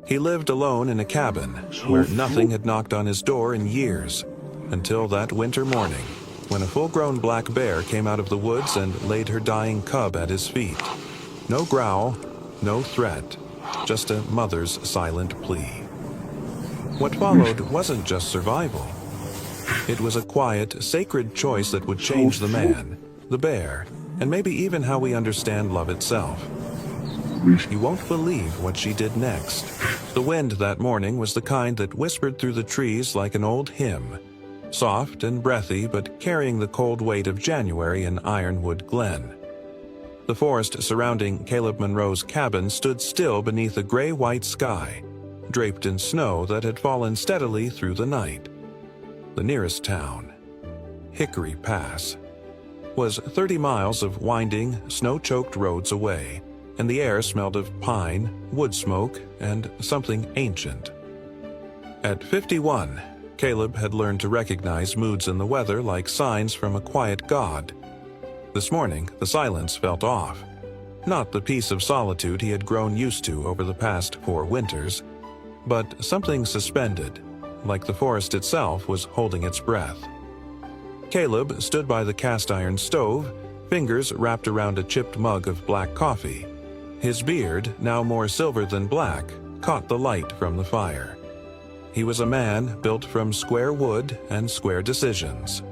He lived alone in a cabin where nothing had knocked on his door in years, until that winter morning, when a full-grown black bear came out of the woods and laid her dying cub at his feet. No growl, no threat, just a mother's silent plea. What followed wasn't just survival. It was a quiet, sacred choice that would change the man, the bear, and maybe even how we understand love itself. You won't believe what she did next. The wind that morning was the kind that whispered through the trees like an old hymn, soft and breathy but carrying the cold weight of January in Ironwood Glen. The forest surrounding Caleb Monroe's cabin stood still beneath a gray-white sky, draped in snow that had fallen steadily through the night. The nearest town, Hickory Pass, was 30 miles of winding, snow-choked roads away, and the air smelled of pine, wood smoke, and something ancient. At 51, Caleb had learned to recognize moods in the weather like signs from a quiet god. This morning, the silence felt off. Not the peace of solitude he had grown used to over the past 4 winters, but something suspended, like the forest itself was holding its breath. Caleb stood by the cast-iron stove, fingers wrapped around a chipped mug of black coffee. His beard, now more silver than black, caught the light from the fire. He was a man built from square wood and square decisions.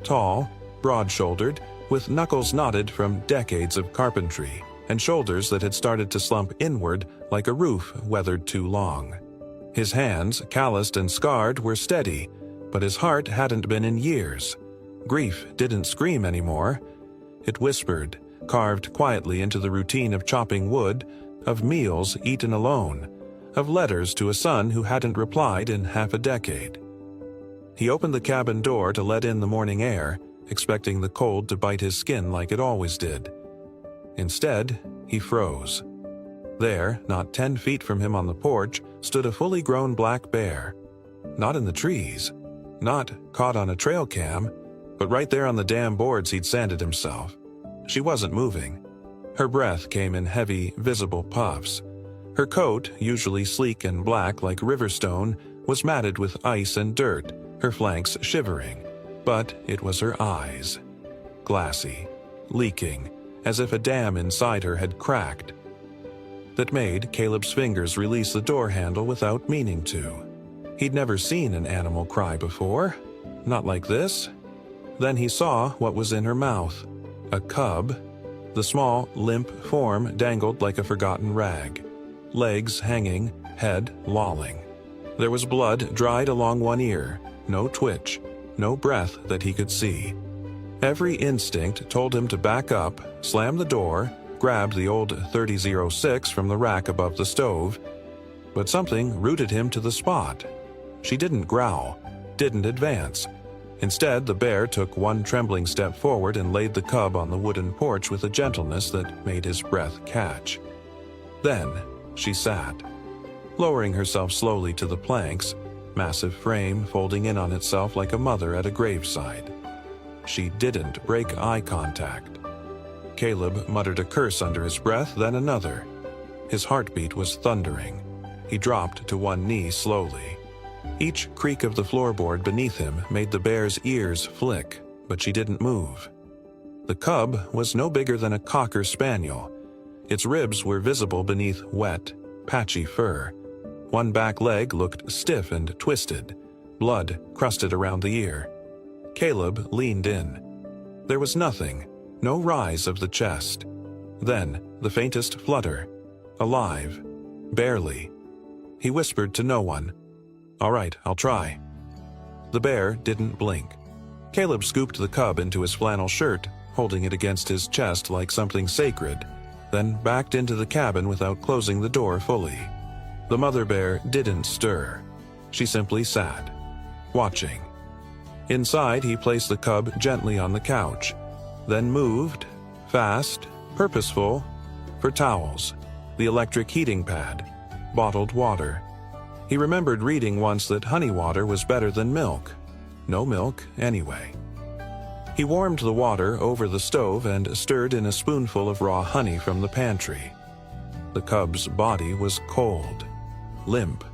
Tall, broad-shouldered, with knuckles knotted from decades of carpentry, and shoulders that had started to slump inward like a roof weathered too long. His hands, calloused and scarred, were steady, but his heart hadn't been in years. Grief didn't scream anymore. It whispered, carved quietly into the routine of chopping wood, of meals eaten alone, of letters to a son who hadn't replied in half a decade. He opened the cabin door to let in the morning air, expecting the cold to bite his skin like it always did. Instead, he froze. There, not 10 feet from him on the porch, stood a fully grown black bear. Not in the trees, not caught on a trail cam, but right there on the damn boards he'd sanded himself. She wasn't moving. Her breath came in heavy, visible puffs. Her coat, usually sleek and black like riverstone, was matted with ice and dirt, her flanks shivering. But it was her eyes. Glassy, leaking, as if a dam inside her had cracked. That made Caleb's fingers release the door handle without meaning to. He'd never seen an animal cry before. Not like this. Then he saw what was in her mouth. A cub. The small, limp form dangled like a forgotten rag. Legs hanging, head lolling. There was blood dried along one ear, no twitch, no breath that he could see. Every instinct told him to back up, slam the door, grab the old 30-06 from the rack above the stove, but something rooted him to the spot. She didn't growl, didn't advance. Instead, the bear took one trembling step forward and laid the cub on the wooden porch with a gentleness that made his breath catch. Then she sat, lowering herself slowly to the planks, massive frame folding in on itself like a mother at a graveside. She didn't break eye contact. Caleb muttered a curse under his breath, then another. His heartbeat was thundering. He dropped to one knee slowly. Each creak of the floorboard beneath him made the bear's ears flick, but she didn't move. The cub was no bigger than a cocker spaniel. Its ribs were visible beneath wet, patchy fur. One back leg looked stiff and twisted, blood crusted around the ear. Caleb leaned in. There was nothing, no rise of the chest. Then, the faintest flutter. Alive. Barely. He whispered to no one. "All right, I'll try." The bear didn't blink. Caleb scooped the cub into his flannel shirt, holding it against his chest like something sacred, then backed into the cabin without closing the door fully. The mother bear didn't stir. She simply sat, watching. Inside, he placed the cub gently on the couch, then moved, fast, purposeful, for towels, the electric heating pad, bottled water. He remembered reading once that honey water was better than milk. No milk, anyway. He warmed the water over the stove and stirred in a spoonful of raw honey from the pantry. The cub's body was cold. limp.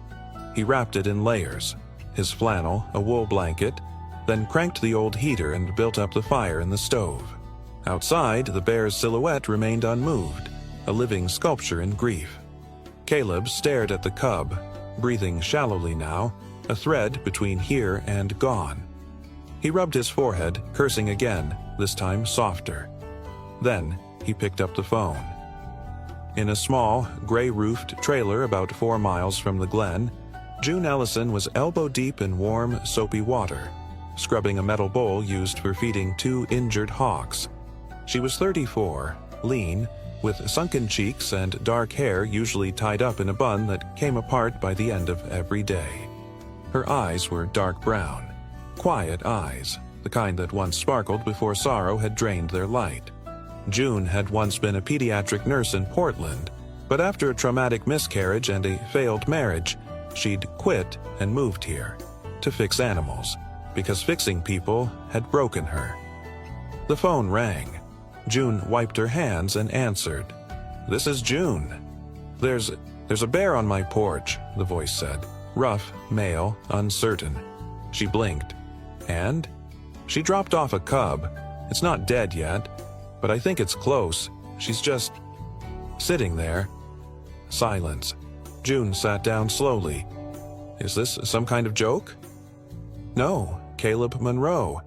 He wrapped it in layers, his flannel, a wool blanket, then cranked the old heater and built up the fire in the stove. Outside, the bear's silhouette remained unmoved, a living sculpture in grief. Caleb stared at the cub, breathing shallowly now, a thread between here and gone. He rubbed his forehead, cursing again, this time softer. Then he picked up the phone. In a small, gray-roofed trailer about 4 miles from the glen, June Ellison was elbow-deep in warm, soapy water, scrubbing a metal bowl used for feeding 2 injured hawks. She was 34, lean, with sunken cheeks and dark hair usually tied up in a bun that came apart by the end of every day. Her eyes were dark brown, quiet eyes, the kind that once sparkled before sorrow had drained their light. June had once been a pediatric nurse in Portland, but after a traumatic miscarriage and a failed marriage, she'd quit and moved here to fix animals, because fixing people had broken her. The phone rang. June wiped her hands and answered. "This is June." There's a bear on my porch," the voice said. Rough, male, uncertain. She blinked. "And?" "She dropped off a cub. It's not dead yet, but I think it's close. She's just sitting there." Silence. June sat down slowly. "Is this some kind of joke?" "No, Caleb Monroe.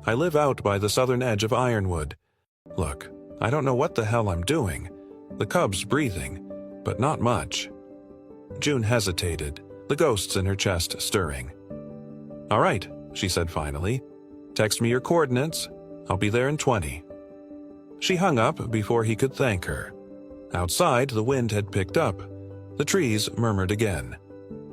I live out by the southern edge of Ironwood. Look, I don't know what the hell I'm doing. The cub's breathing, but not much." June hesitated, the ghosts in her chest stirring. "All right," she said finally. "Text me your coordinates. I'll be there in 20. She hung up before he could thank her. Outside, the wind had picked up. The trees murmured again.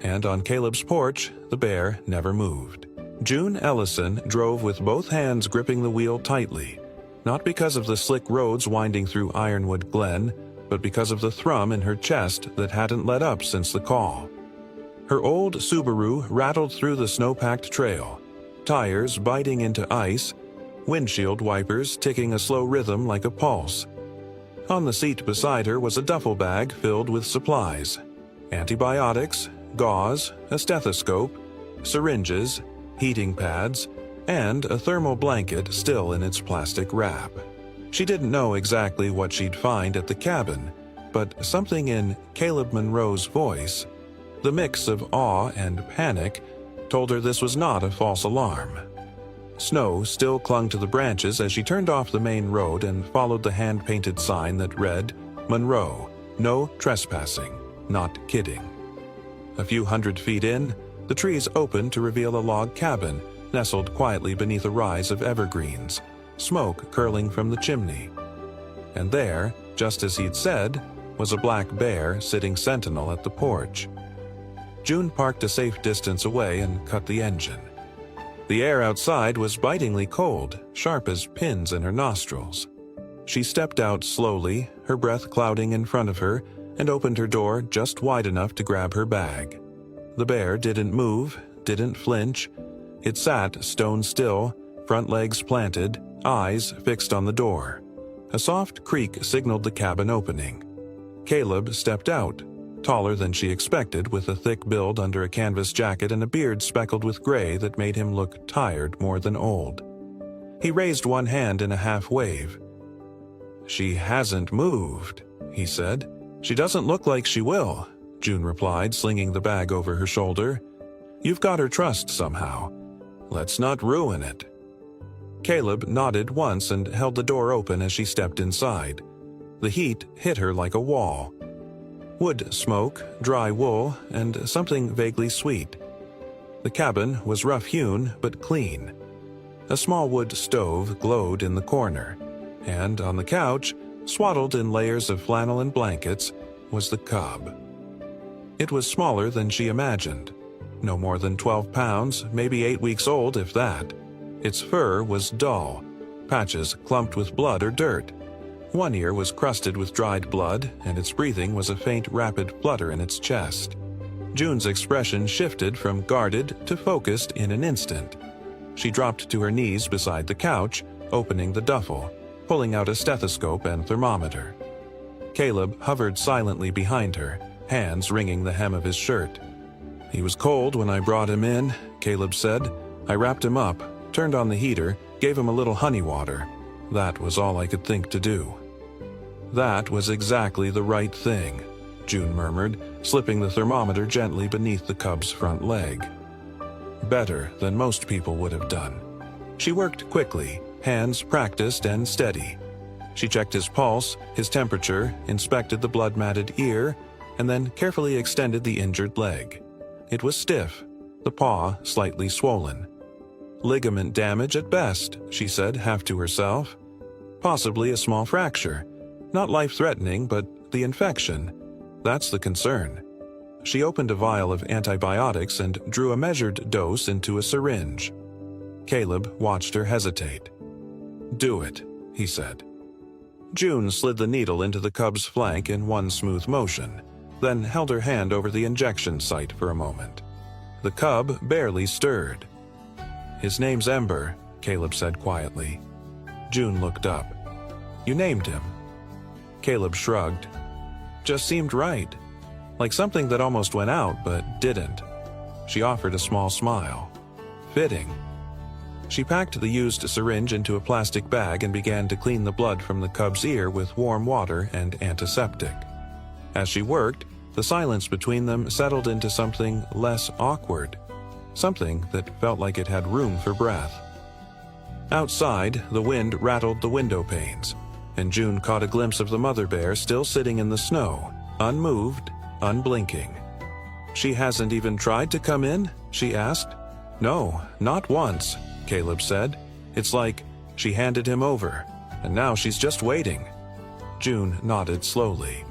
And on Caleb's porch, the bear never moved. June Ellison drove with both hands gripping the wheel tightly, not because of the slick roads winding through Ironwood Glen, but because of the thrum in her chest that hadn't let up since the call. Her old Subaru rattled through the snow-packed trail, tires biting into ice, windshield wipers ticking a slow rhythm like a pulse. On the seat beside her was a duffel bag filled with supplies: antibiotics, gauze, a stethoscope, syringes, heating pads, and a thermal blanket still in its plastic wrap. She didn't know exactly what she'd find at the cabin, but something in Caleb Monroe's voice, the mix of awe and panic, told her this was not a false alarm. Snow still clung to the branches as she turned off the main road and followed the hand-painted sign that read, "Monroe, no trespassing, not kidding." A few hundred feet in, the trees opened to reveal a log cabin nestled quietly beneath a rise of evergreens, smoke curling from the chimney. And there, just as he'd said, was a black bear sitting sentinel at the porch. June parked a safe distance away and cut the engine. The air outside was bitingly cold, sharp as pins in her nostrils. She stepped out slowly, her breath clouding in front of her, and opened her door just wide enough to grab her bag. The bear didn't move, didn't flinch. It sat stone still, front legs planted, eyes fixed on the door. A soft creak signaled the cabin opening. Caleb stepped out, taller than she expected, with a thick build under a canvas jacket and a beard speckled with gray that made him look tired more than old. He raised one hand in a half-wave. "She hasn't moved," he said. "She doesn't look like she will," June replied, slinging the bag over her shoulder. "You've got her trust somehow. Let's not ruin it." Caleb nodded once and held the door open as she stepped inside. The heat hit her like a wall. Wood smoke, dry wool, and something vaguely sweet. The cabin was rough-hewn but clean. A small wood stove glowed in the corner, and on the couch, swaddled in layers of flannel and blankets, was the cub. It was smaller than she imagined. No more than 12 pounds, maybe 8 weeks old if that. Its fur was dull, patches clumped with blood or dirt. One ear was crusted with dried blood, and its breathing was a faint, rapid flutter in its chest. June's expression shifted from guarded to focused in an instant. She dropped to her knees beside the couch, opening the duffel, pulling out a stethoscope and thermometer. Caleb hovered silently behind her, hands wringing the hem of his shirt. "He was cold when I brought him in," Caleb said. "I wrapped him up, turned on the heater, gave him a little honey water. That was all I could think to do." "That was exactly the right thing," June murmured, slipping the thermometer gently beneath the cub's front leg. "Better than most people would have done." She worked quickly, hands practiced and steady. She checked his pulse, his temperature, inspected the blood-matted ear, and then carefully extended the injured leg. It was stiff, the paw slightly swollen. "Ligament damage at best," she said, half to herself. "Possibly a small fracture. Not life-threatening, but the infection. That's the concern." She opened a vial of antibiotics and drew a measured dose into a syringe. Caleb watched her hesitate. "Do it," he said. June slid the needle into the cub's flank in one smooth motion, then held her hand over the injection site for a moment. The cub barely stirred. "His name's Ember," Caleb said quietly. June looked up. "You named him?" Caleb shrugged. "Just seemed right. Like something that almost went out but didn't." She offered a small smile. "Fitting." She packed the used syringe into a plastic bag and began to clean the blood from the cub's ear with warm water and antiseptic. As she worked, the silence between them settled into something less awkward, something that felt like it had room for breath. Outside, the wind rattled the window panes, and June caught a glimpse of the mother bear still sitting in the snow, unmoved, unblinking. "She hasn't even tried to come in?" she asked. "No, not once," Caleb said. "It's like she handed him over, and now she's just waiting." June nodded slowly.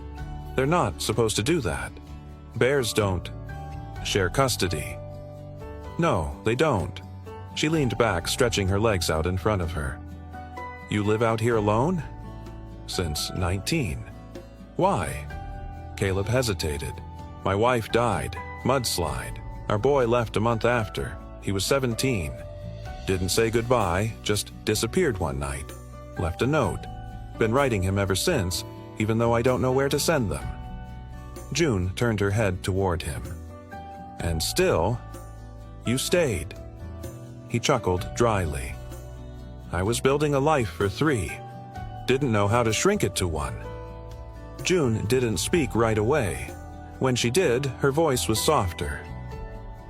"They're not supposed to do that. Bears don't share custody." "No, they don't." She leaned back, stretching her legs out in front of her. "You live out here alone?" "Since 19. "Why?" Caleb hesitated. "My wife died. Mudslide. Our boy left a month after. He was 17. Didn't say goodbye, just disappeared one night. Left a note. Been writing him ever since, even though I don't know where to send them." June turned her head toward him. "And still, you stayed." He chuckled dryly. "I was building a life for 3. Didn't know how to shrink it to 1. June didn't speak right away. When she did, her voice was softer.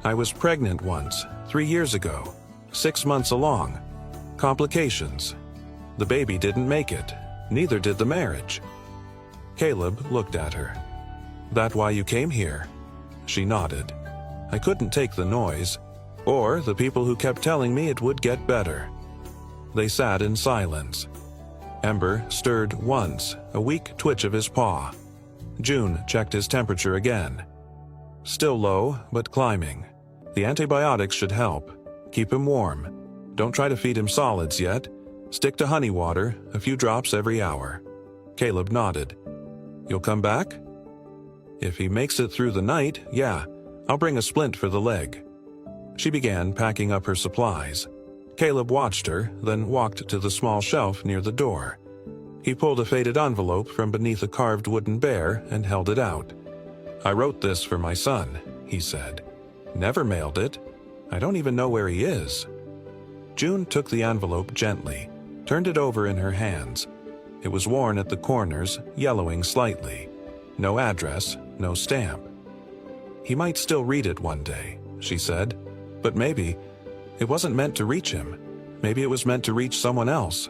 "I was pregnant once, 3 years ago. 6 months along. Complications. The baby didn't make it. Neither did the marriage." Caleb looked at her. "That why you came here?" She nodded. "I couldn't take the noise, or the people who kept telling me it would get better." They sat in silence. Ember stirred once, a weak twitch of his paw. June checked his temperature again. Still low, but climbing. The antibiotics should help. Keep him warm. Don't try to feed him solids yet. Stick to honey water, a few drops every hour. Caleb nodded. "You'll come back?" "If he makes it through the night, yeah. I'll bring a splint for the leg." She began packing up her supplies. Caleb watched her, then walked to the small shelf near the door. He pulled a faded envelope from beneath a carved wooden bear and held it out. "I wrote this for my son," he said. "Never mailed it. I don't even know where he is." June took the envelope gently, turned it over in her hands. It was worn at the corners, yellowing slightly. No address, no stamp. "He might still read it one day," she said. "But maybe it wasn't meant to reach him. Maybe it was meant to reach someone else."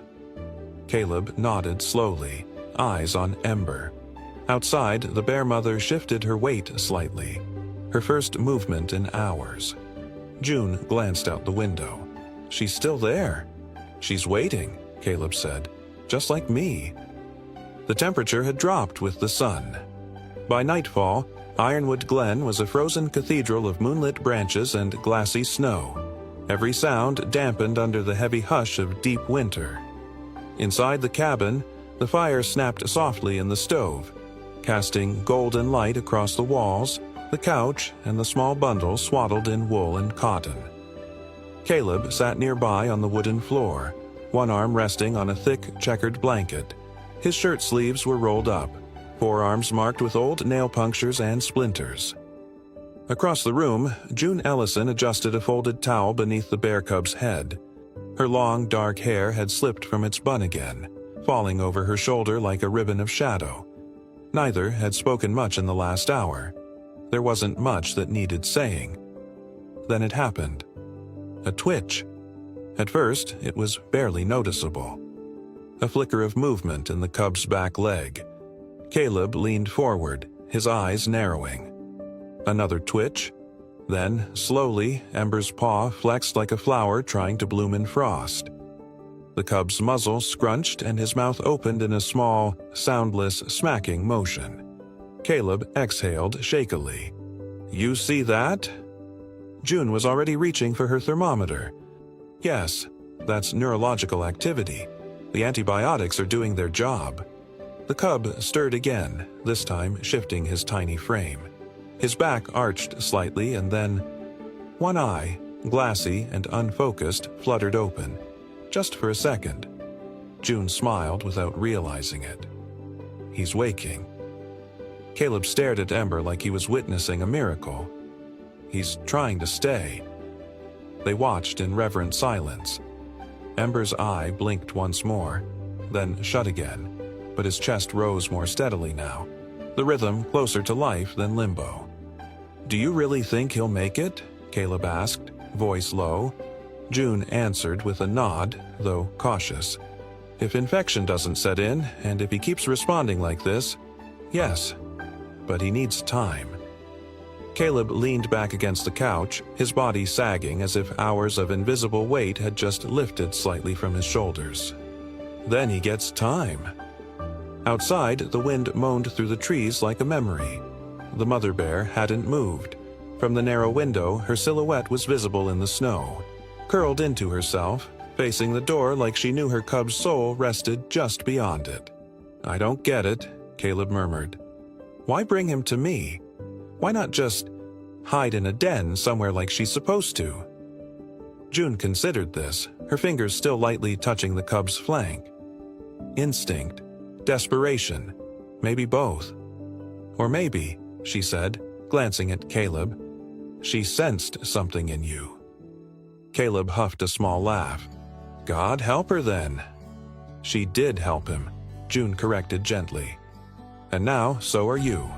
Caleb nodded slowly, eyes on Ember. Outside, the bear mother shifted her weight slightly, her first movement in hours. June glanced out the window. "She's still there." "She's waiting," Caleb said. "Just like me." The temperature had dropped with the sun. By nightfall, Ironwood Glen was a frozen cathedral of moonlit branches and glassy snow, every sound dampened under the heavy hush of deep winter. Inside the cabin, the fire snapped softly in the stove, casting golden light across the walls, the couch, and the small bundle swaddled in wool and cotton. Caleb sat nearby on the wooden floor, one arm resting on a thick, checkered blanket. His shirt sleeves were rolled up, forearms marked with old nail punctures and splinters. Across the room, June Ellison adjusted a folded towel beneath the bear cub's head. Her long, dark hair had slipped from its bun again, falling over her shoulder like a ribbon of shadow. Neither had spoken much in the last hour. There wasn't much that needed saying. Then it happened. A twitch. At first, it was barely noticeable. A flicker of movement in the cub's back leg. Caleb leaned forward, his eyes narrowing. Another twitch. Then, slowly, Ember's paw flexed like a flower trying to bloom in frost. The cub's muzzle scrunched and his mouth opened in a small, soundless, smacking motion. Caleb exhaled shakily. "You see that?" June was already reaching for her thermometer. Yes, that's neurological activity. The antibiotics are doing their job. The cub stirred again, this time shifting his tiny frame. His back arched slightly and then one eye, glassy and unfocused, fluttered open. Just for a second. June smiled without realizing it. He's waking. Caleb stared at Ember like he was witnessing a miracle. He's trying to stay. They watched in reverent silence. Ember's eye blinked once more, then shut again, but his chest rose more steadily now, the rhythm closer to life than limbo. "Do you really think he'll make it?" Caleb asked, voice low. June answered with a nod, though cautious. "If infection doesn't set in, and if he keeps responding like this, yes. But he needs time." Caleb leaned back against the couch, his body sagging as if hours of invisible weight had just lifted slightly from his shoulders. Then he gets time. Outside, the wind moaned through the trees like a memory. The mother bear hadn't moved. From the narrow window, her silhouette was visible in the snow, curled into herself, facing the door like she knew her cub's soul rested just beyond it. "I don't get it," Caleb murmured. "Why bring him to me? Why not just hide in a den somewhere like she's supposed to?" June considered this, her fingers still lightly touching the cub's flank. Instinct, desperation, maybe both. Or maybe, she said, glancing at Caleb, she sensed something in you. Caleb huffed a small laugh. "God help her then." "She did help him," June corrected gently. "And now, so are you."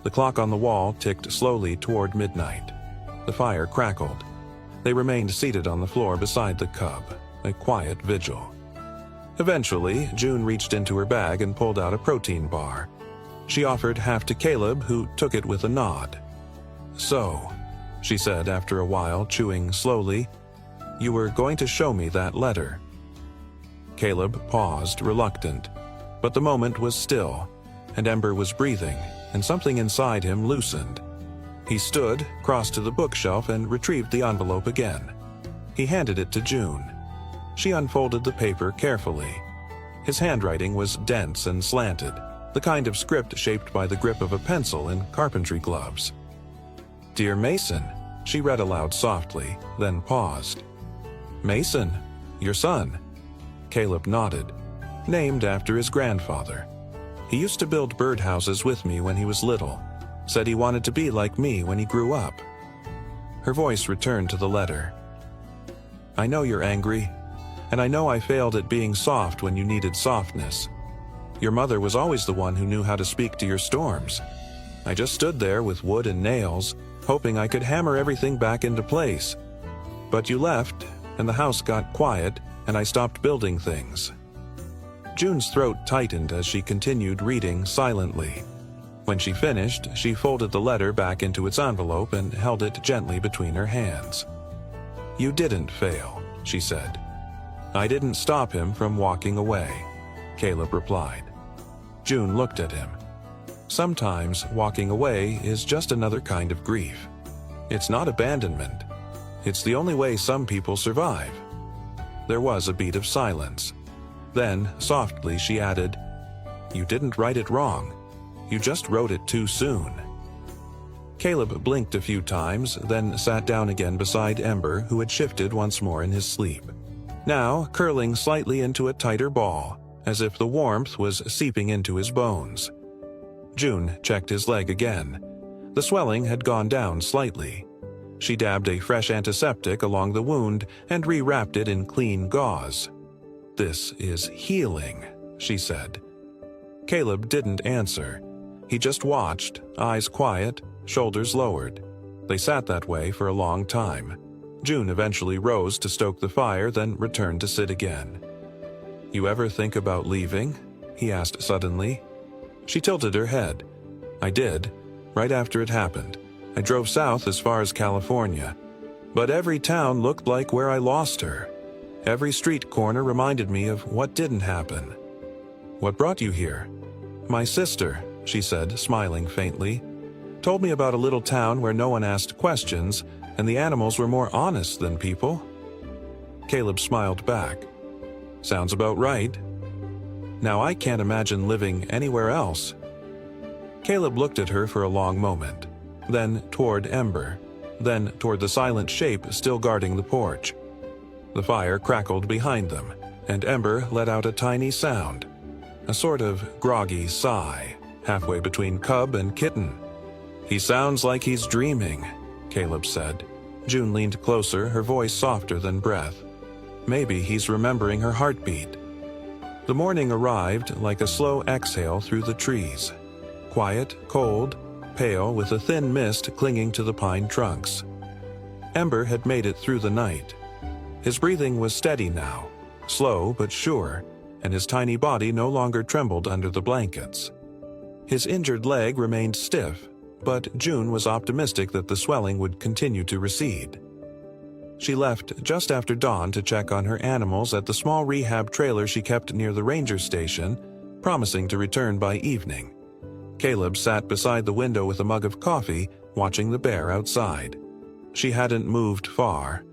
The clock on the wall ticked slowly toward midnight. The fire crackled. They remained seated on the floor beside the cub, a quiet vigil. Eventually, June reached into her bag and pulled out a protein bar. She offered half to Caleb, who took it with a nod. "So," she said after a while, chewing slowly, "you were going to show me that letter." Caleb paused, reluctant, but the moment was still, and Ember was breathing, and something inside him loosened. He stood, crossed to the bookshelf, and retrieved the envelope again. He handed it to June. She unfolded the paper carefully. His handwriting was dense and slanted, the kind of script shaped by the grip of a pencil in carpentry gloves. "Dear Mason," she read aloud softly, then paused. "Mason, your son." Caleb nodded. "Named after his grandfather. He used to build birdhouses with me when he was little. Said he wanted to be like me when he grew up." Her voice returned to the letter. "I know you're angry, and I know I failed at being soft when you needed softness. Your mother was always the one who knew how to speak to your storms. I just stood there with wood and nails, hoping I could hammer everything back into place. But you left, and the house got quiet, and I stopped building things." June's throat tightened as she continued reading silently. When she finished, she folded the letter back into its envelope and held it gently between her hands. "You didn't fail," she said. "I didn't stop him from walking away," Caleb replied. June looked at him. Sometimes walking away is just another kind of grief. It's not abandonment. It's the only way some people survive. There was a beat of silence. Then, softly, she added, "You didn't write it wrong. You just wrote it too soon." Caleb blinked a few times, then sat down again beside Ember, who had shifted once more in his sleep, now curling slightly into a tighter ball, as if the warmth was seeping into his bones. June checked his leg again. The swelling had gone down slightly. She dabbed a fresh antiseptic along the wound and rewrapped it in clean gauze. "This is healing," she said. Caleb didn't answer. He just watched, eyes quiet, shoulders lowered. They sat that way for a long time. June eventually rose to stoke the fire, then returned to sit again. "You ever think about leaving?" he asked suddenly. She tilted her head. "I did, right after it happened. I drove south as far as California. But every town looked like where I lost her. Every street corner reminded me of what didn't happen." "What brought you here?" "My sister," she said, smiling faintly, "told me about a little town where no one asked questions, and the animals were more honest than people." Caleb smiled back. "Sounds about right. Now I can't imagine living anywhere else." Caleb looked at her for a long moment, then toward Ember, then toward the silent shape still guarding the porch. The fire crackled behind them, and Ember let out a tiny sound, a sort of groggy sigh, halfway between cub and kitten. "He sounds like he's dreaming," Caleb said. June leaned closer, her voice softer than breath. "Maybe he's remembering her heartbeat." The morning arrived like a slow exhale through the trees. Quiet, cold, pale, with a thin mist clinging to the pine trunks. Ember had made it through the night. His breathing was steady now, slow but sure, and his tiny body no longer trembled under the blankets. His injured leg remained stiff, but June was optimistic that the swelling would continue to recede. She left just after dawn to check on her animals at the small rehab trailer she kept near the ranger station, promising to return by evening. Caleb sat beside the window with a mug of coffee, watching the bear outside. She hadn't moved far.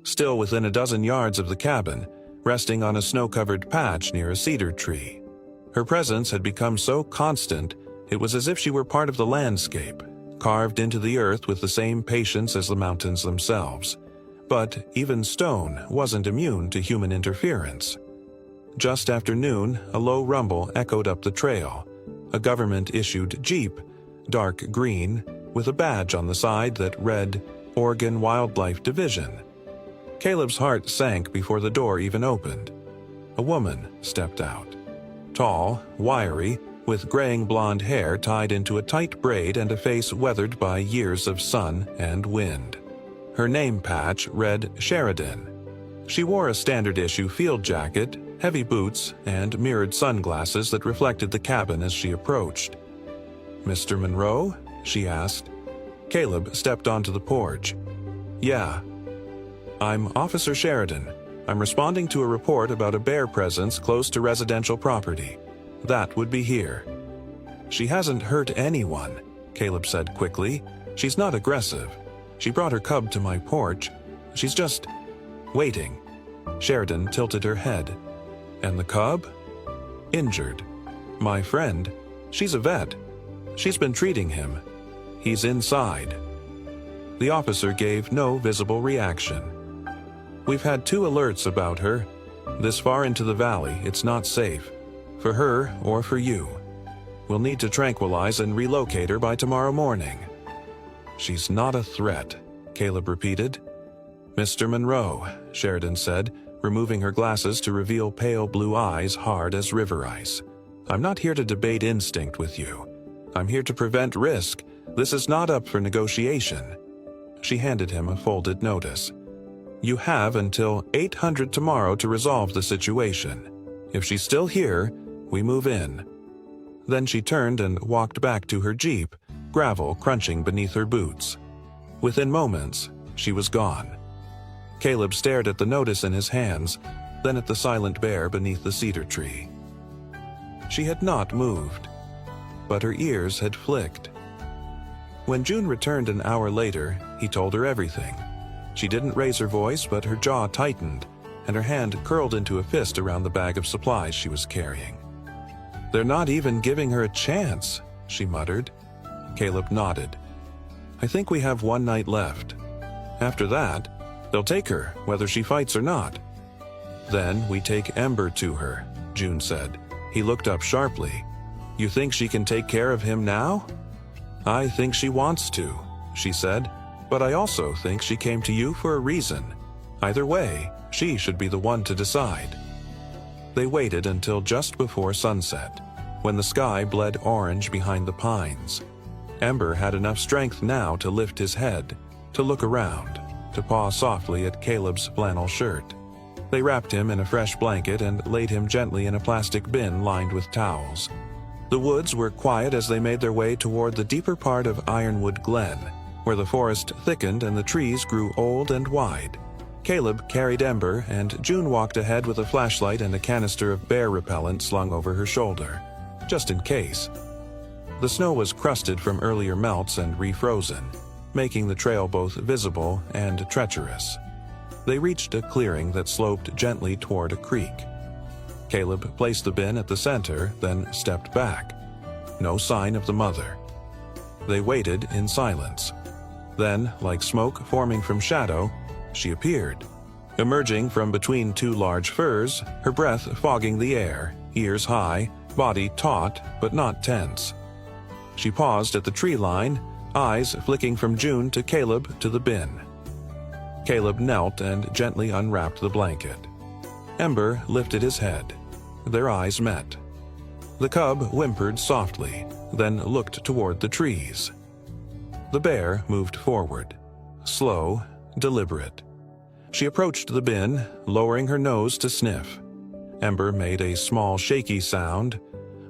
Still within a dozen yards of the cabin, resting on a snow-covered patch near a cedar tree. Her presence had become so constant, it was as if she were part of the landscape, carved into the earth with the same patience as the mountains themselves. But even stone wasn't immune to human interference. Just after noon, a low rumble echoed up the trail. A government-issued Jeep, dark green, with a badge on the side that read Oregon Wildlife Division. Caleb's heart sank before the door even opened. A woman stepped out. Tall, wiry, with graying blonde hair tied into a tight braid and a face weathered by years of sun and wind. Her name patch read Sheridan. She wore a standard-issue field jacket, heavy boots, and mirrored sunglasses that reflected the cabin as she approached. "Mr. Monroe?" she asked. Caleb stepped onto the porch. "Yeah." "I'm Officer Sheridan. I'm responding to a report about a bear presence close to residential property. That would be here." "She hasn't hurt anyone," Caleb said quickly. "She's not aggressive. She brought her cub to my porch. She's just waiting." Sheridan tilted her head. "And the cub?" "Injured. My friend. She's a vet. She's been treating him. He's inside." The officer gave no visible reaction. "We've had 2 alerts about her. This far into the valley, it's not safe. For her or for you. We'll need to tranquilize and relocate her by tomorrow morning." "She's not a threat," Caleb repeated. "Mr. Monroe," Sheridan said, removing her glasses to reveal pale blue eyes hard as river ice. "I'm not here to debate instinct with you. I'm here to prevent risk. This is not up for negotiation." She handed him a folded notice. "You have until 800 tomorrow to resolve the situation. If she's still here, we move in." Then she turned and walked back to her Jeep, gravel crunching beneath her boots. Within moments, she was gone. Caleb stared at the notice in his hands, then at the silent bear beneath the cedar tree. She had not moved, but her ears had flicked. When June returned an hour later, he told her everything. She didn't raise her voice, but her jaw tightened, and her hand curled into a fist around the bag of supplies she was carrying. "They're not even giving her a chance," she muttered. Caleb nodded. "I think we have 1 night left. After that, they'll take her, whether she fights or not." "Then we take Ember to her," June said. He looked up sharply. "You think she can take care of him now?" "I think she wants to," she said, "but I also think she came to you for a reason. Either way, she should be the one to decide." They waited until just before sunset, when the sky bled orange behind the pines. Ember had enough strength now to lift his head, to look around, to paw softly at Caleb's flannel shirt. They wrapped him in a fresh blanket and laid him gently in a plastic bin lined with towels. The woods were quiet as they made their way toward the deeper part of Ironwood Glen, where the forest thickened and the trees grew old and wide. Caleb carried Ember, and June walked ahead with a flashlight and a canister of bear repellent slung over her shoulder, just in case. The snow was crusted from earlier melts and refrozen, making the trail both visible and treacherous. They reached a clearing that sloped gently toward a creek. Caleb placed the bin at the center, then stepped back. No sign of the mother. They waited in silence. Then, like smoke forming from shadow, she appeared. Emerging from between two large firs, her breath fogging the air, ears high, body taut but not tense. She paused at the tree line, eyes flicking from June to Caleb to the bin. Caleb knelt and gently unwrapped the blanket. Ember lifted his head. Their eyes met. The cub whimpered softly, then looked toward the trees. The bear moved forward, slow, deliberate. She approached the bin, lowering her nose to sniff. Ember made a small shaky sound,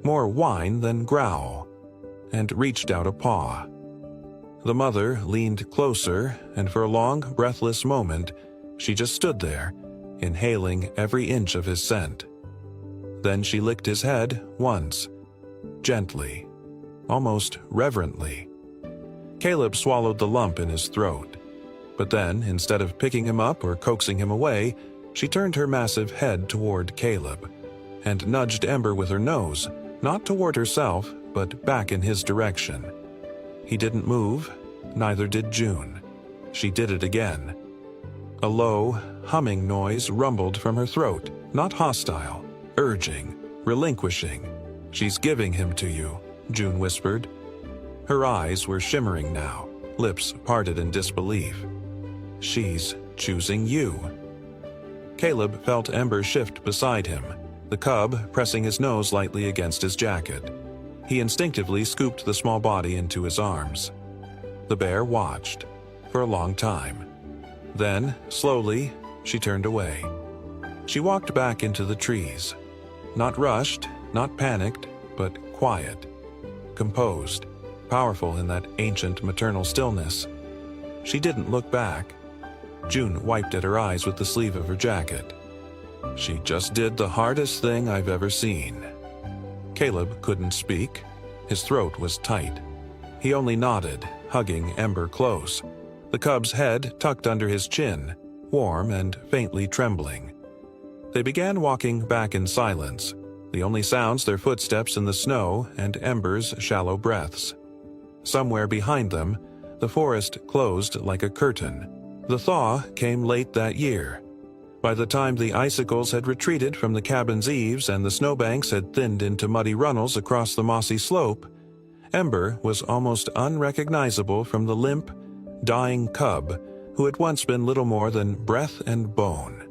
more whine than growl, and reached out a paw. The mother leaned closer, and for a long, breathless moment, she just stood there, inhaling every inch of his scent. Then she licked his head once, gently, almost reverently. Caleb swallowed the lump in his throat. But then, instead of picking him up or coaxing him away, she turned her massive head toward Caleb and nudged Ember with her nose, not toward herself, but back in his direction. He didn't move, neither did June. She did it again. A low, humming noise rumbled from her throat, not hostile, urging, relinquishing. "She's giving him to you," June whispered. Her eyes were shimmering now, lips parted in disbelief. "She's choosing you." Caleb felt Ember shift beside him, the cub pressing his nose lightly against his jacket. He instinctively scooped the small body into his arms. The bear watched, for a long time. Then, slowly, she turned away. She walked back into the trees. Not rushed, not panicked, but quiet, composed, powerful in that ancient maternal stillness. She didn't look back. June wiped at her eyes with the sleeve of her jacket. "She just did the hardest thing I've ever seen." Caleb couldn't speak. His throat was tight. He only nodded, hugging Ember close, the cub's head tucked under his chin, warm and faintly trembling. They began walking back in silence, the only sounds their footsteps in the snow and Ember's shallow breaths. Somewhere behind them, the forest closed like a curtain. The thaw came late that year. By the time the icicles had retreated from the cabin's eaves and the snowbanks had thinned into muddy runnels across the mossy slope, Ember was almost unrecognizable from the limp, dying cub who had once been little more than breath and bone.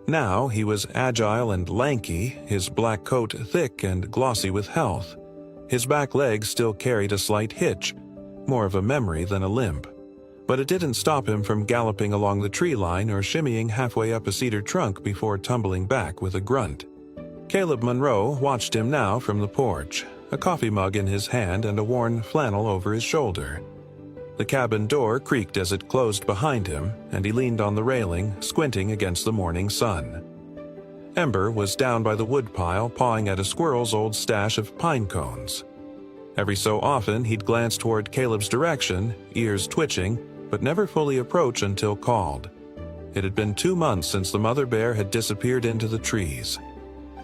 Now he was agile and lanky, his black coat thick and glossy with health. His back legs still carried a slight hitch, more of a memory than a limp. But it didn't stop him from galloping along the tree line or shimmying halfway up a cedar trunk before tumbling back with a grunt. Caleb Monroe watched him now from the porch, a coffee mug in his hand and a worn flannel over his shoulder. The cabin door creaked as it closed behind him, and he leaned on the railing, squinting against the morning sun. Ember was down by the woodpile pawing at a squirrel's old stash of pine cones. Every so often he'd glance toward Caleb's direction, ears twitching, but never fully approach until called. It had been 2 months since the mother bear had disappeared into the trees.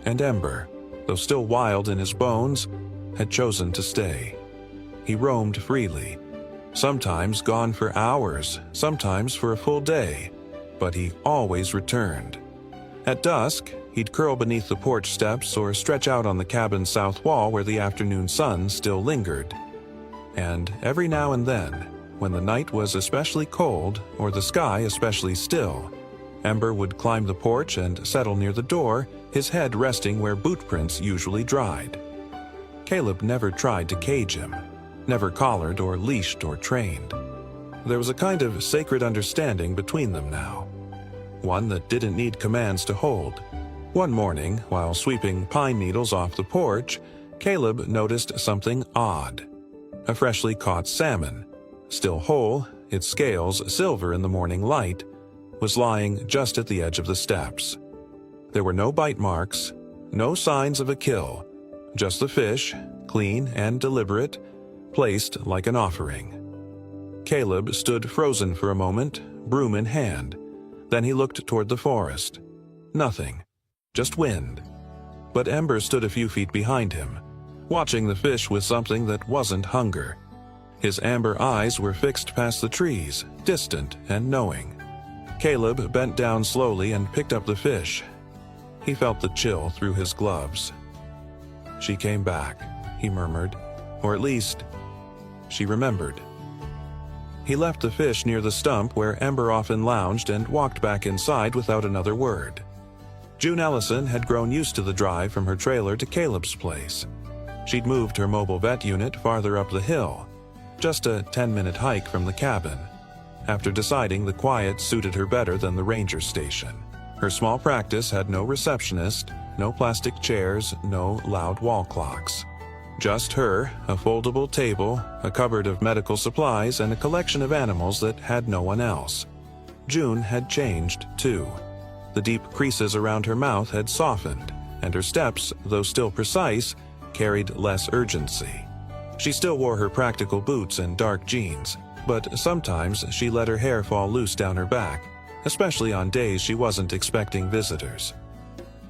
And Ember, though still wild in his bones, had chosen to stay. He roamed freely, sometimes gone for hours, sometimes for a full day, but he always returned. At dusk, he'd curl beneath the porch steps or stretch out on the cabin's south wall where the afternoon sun still lingered. And every now and then, when the night was especially cold or the sky especially still, Ember would climb the porch and settle near the door, his head resting where boot prints usually dried. Caleb never tried to cage him, never collared or leashed or trained. There was a kind of sacred understanding between them now, one that didn't need commands to hold. One morning, while sweeping pine needles off the porch, Caleb noticed something odd. A freshly caught salmon, still whole, its scales silver in the morning light, was lying just at the edge of the steps. There were no bite marks, no signs of a kill, just the fish, clean and deliberate, placed like an offering. Caleb stood frozen for a moment, broom in hand. Then he looked toward the forest. Nothing, just wind. But Ember stood a few feet behind him, watching the fish with something that wasn't hunger. His amber eyes were fixed past the trees, distant and knowing. Caleb bent down slowly and picked up the fish. He felt the chill through his gloves. "She came back," he murmured, or at least, she remembered. He left the fish near the stump where Ember often lounged and walked back inside without another word. June Ellison had grown used to the drive from her trailer to Caleb's place. She'd moved her mobile vet unit farther up the hill, just a 10-minute hike from the cabin, after deciding the quiet suited her better than the ranger station. Her small practice had no receptionist, no plastic chairs, no loud wall clocks. Just her, a foldable table, a cupboard of medical supplies, and a collection of animals that had no one else. June had changed, too. The deep creases around her mouth had softened, and her steps, though still precise, carried less urgency. She still wore her practical boots and dark jeans, but sometimes she let her hair fall loose down her back, especially on days she wasn't expecting visitors.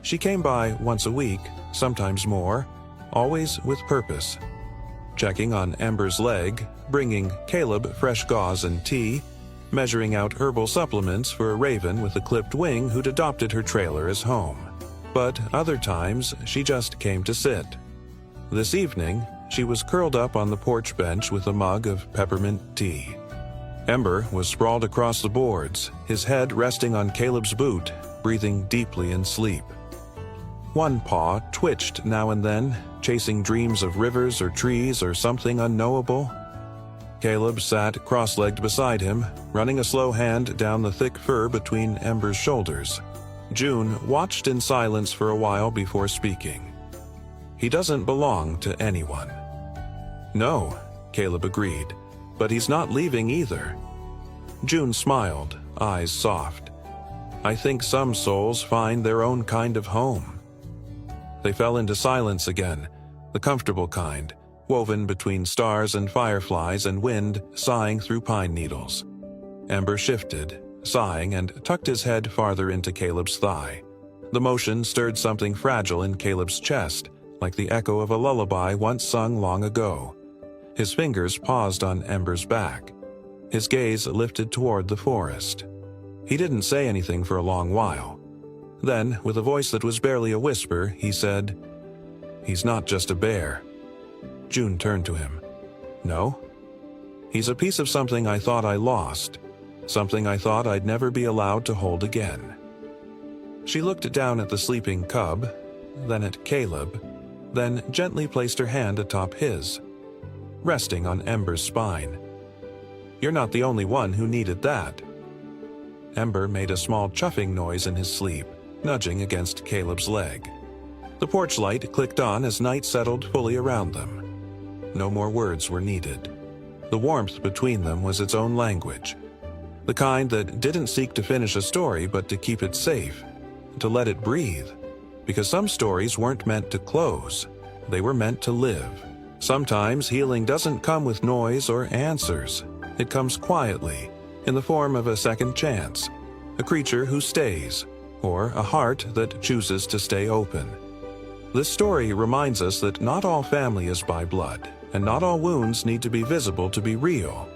She came by once a week, sometimes more, always with purpose. Checking on Ember's leg, bringing Caleb fresh gauze and tea, measuring out herbal supplements for a raven with a clipped wing who'd adopted her trailer as home. But other times, she just came to sit. This evening, she was curled up on the porch bench with a mug of peppermint tea. Ember was sprawled across the boards, his head resting on Caleb's boot, breathing deeply in sleep. One paw twitched now and then, chasing dreams of rivers or trees or something unknowable. Caleb sat cross-legged beside him, running a slow hand down the thick fur between Ember's shoulders. June watched in silence for a while before speaking. "He doesn't belong to anyone." "No," Caleb agreed, "but he's not leaving either." June smiled, eyes soft. "I think some souls find their own kind of home." They fell into silence again, the comfortable kind, woven between stars and fireflies and wind sighing through pine needles. Ember shifted, sighing, and tucked his head farther into Caleb's thigh. The motion stirred something fragile in Caleb's chest, like the echo of a lullaby once sung long ago. His fingers paused on Ember's back. His gaze lifted toward the forest. He didn't say anything for a long while. Then, with a voice that was barely a whisper, he said, "He's not just a bear." June turned to him. "No? He's a piece of something I thought I lost, something I thought I'd never be allowed to hold again." She looked down at the sleeping cub, then at Caleb, then gently placed her hand atop his, resting on Ember's spine. "You're not the only one who needed that." Ember made a small chuffing noise in his sleep, nudging against Caleb's leg. The porch light clicked on as night settled fully around them. No more words were needed. The warmth between them was its own language, the kind that didn't seek to finish a story but to keep it safe, to let it breathe, because some stories weren't meant to close, they were meant to live. Sometimes healing doesn't come with noise or answers. It comes quietly, in the form of a second chance, a creature who stays, or a heart that chooses to stay open. This story reminds us that not all family is by blood, and not all wounds need to be visible to be real,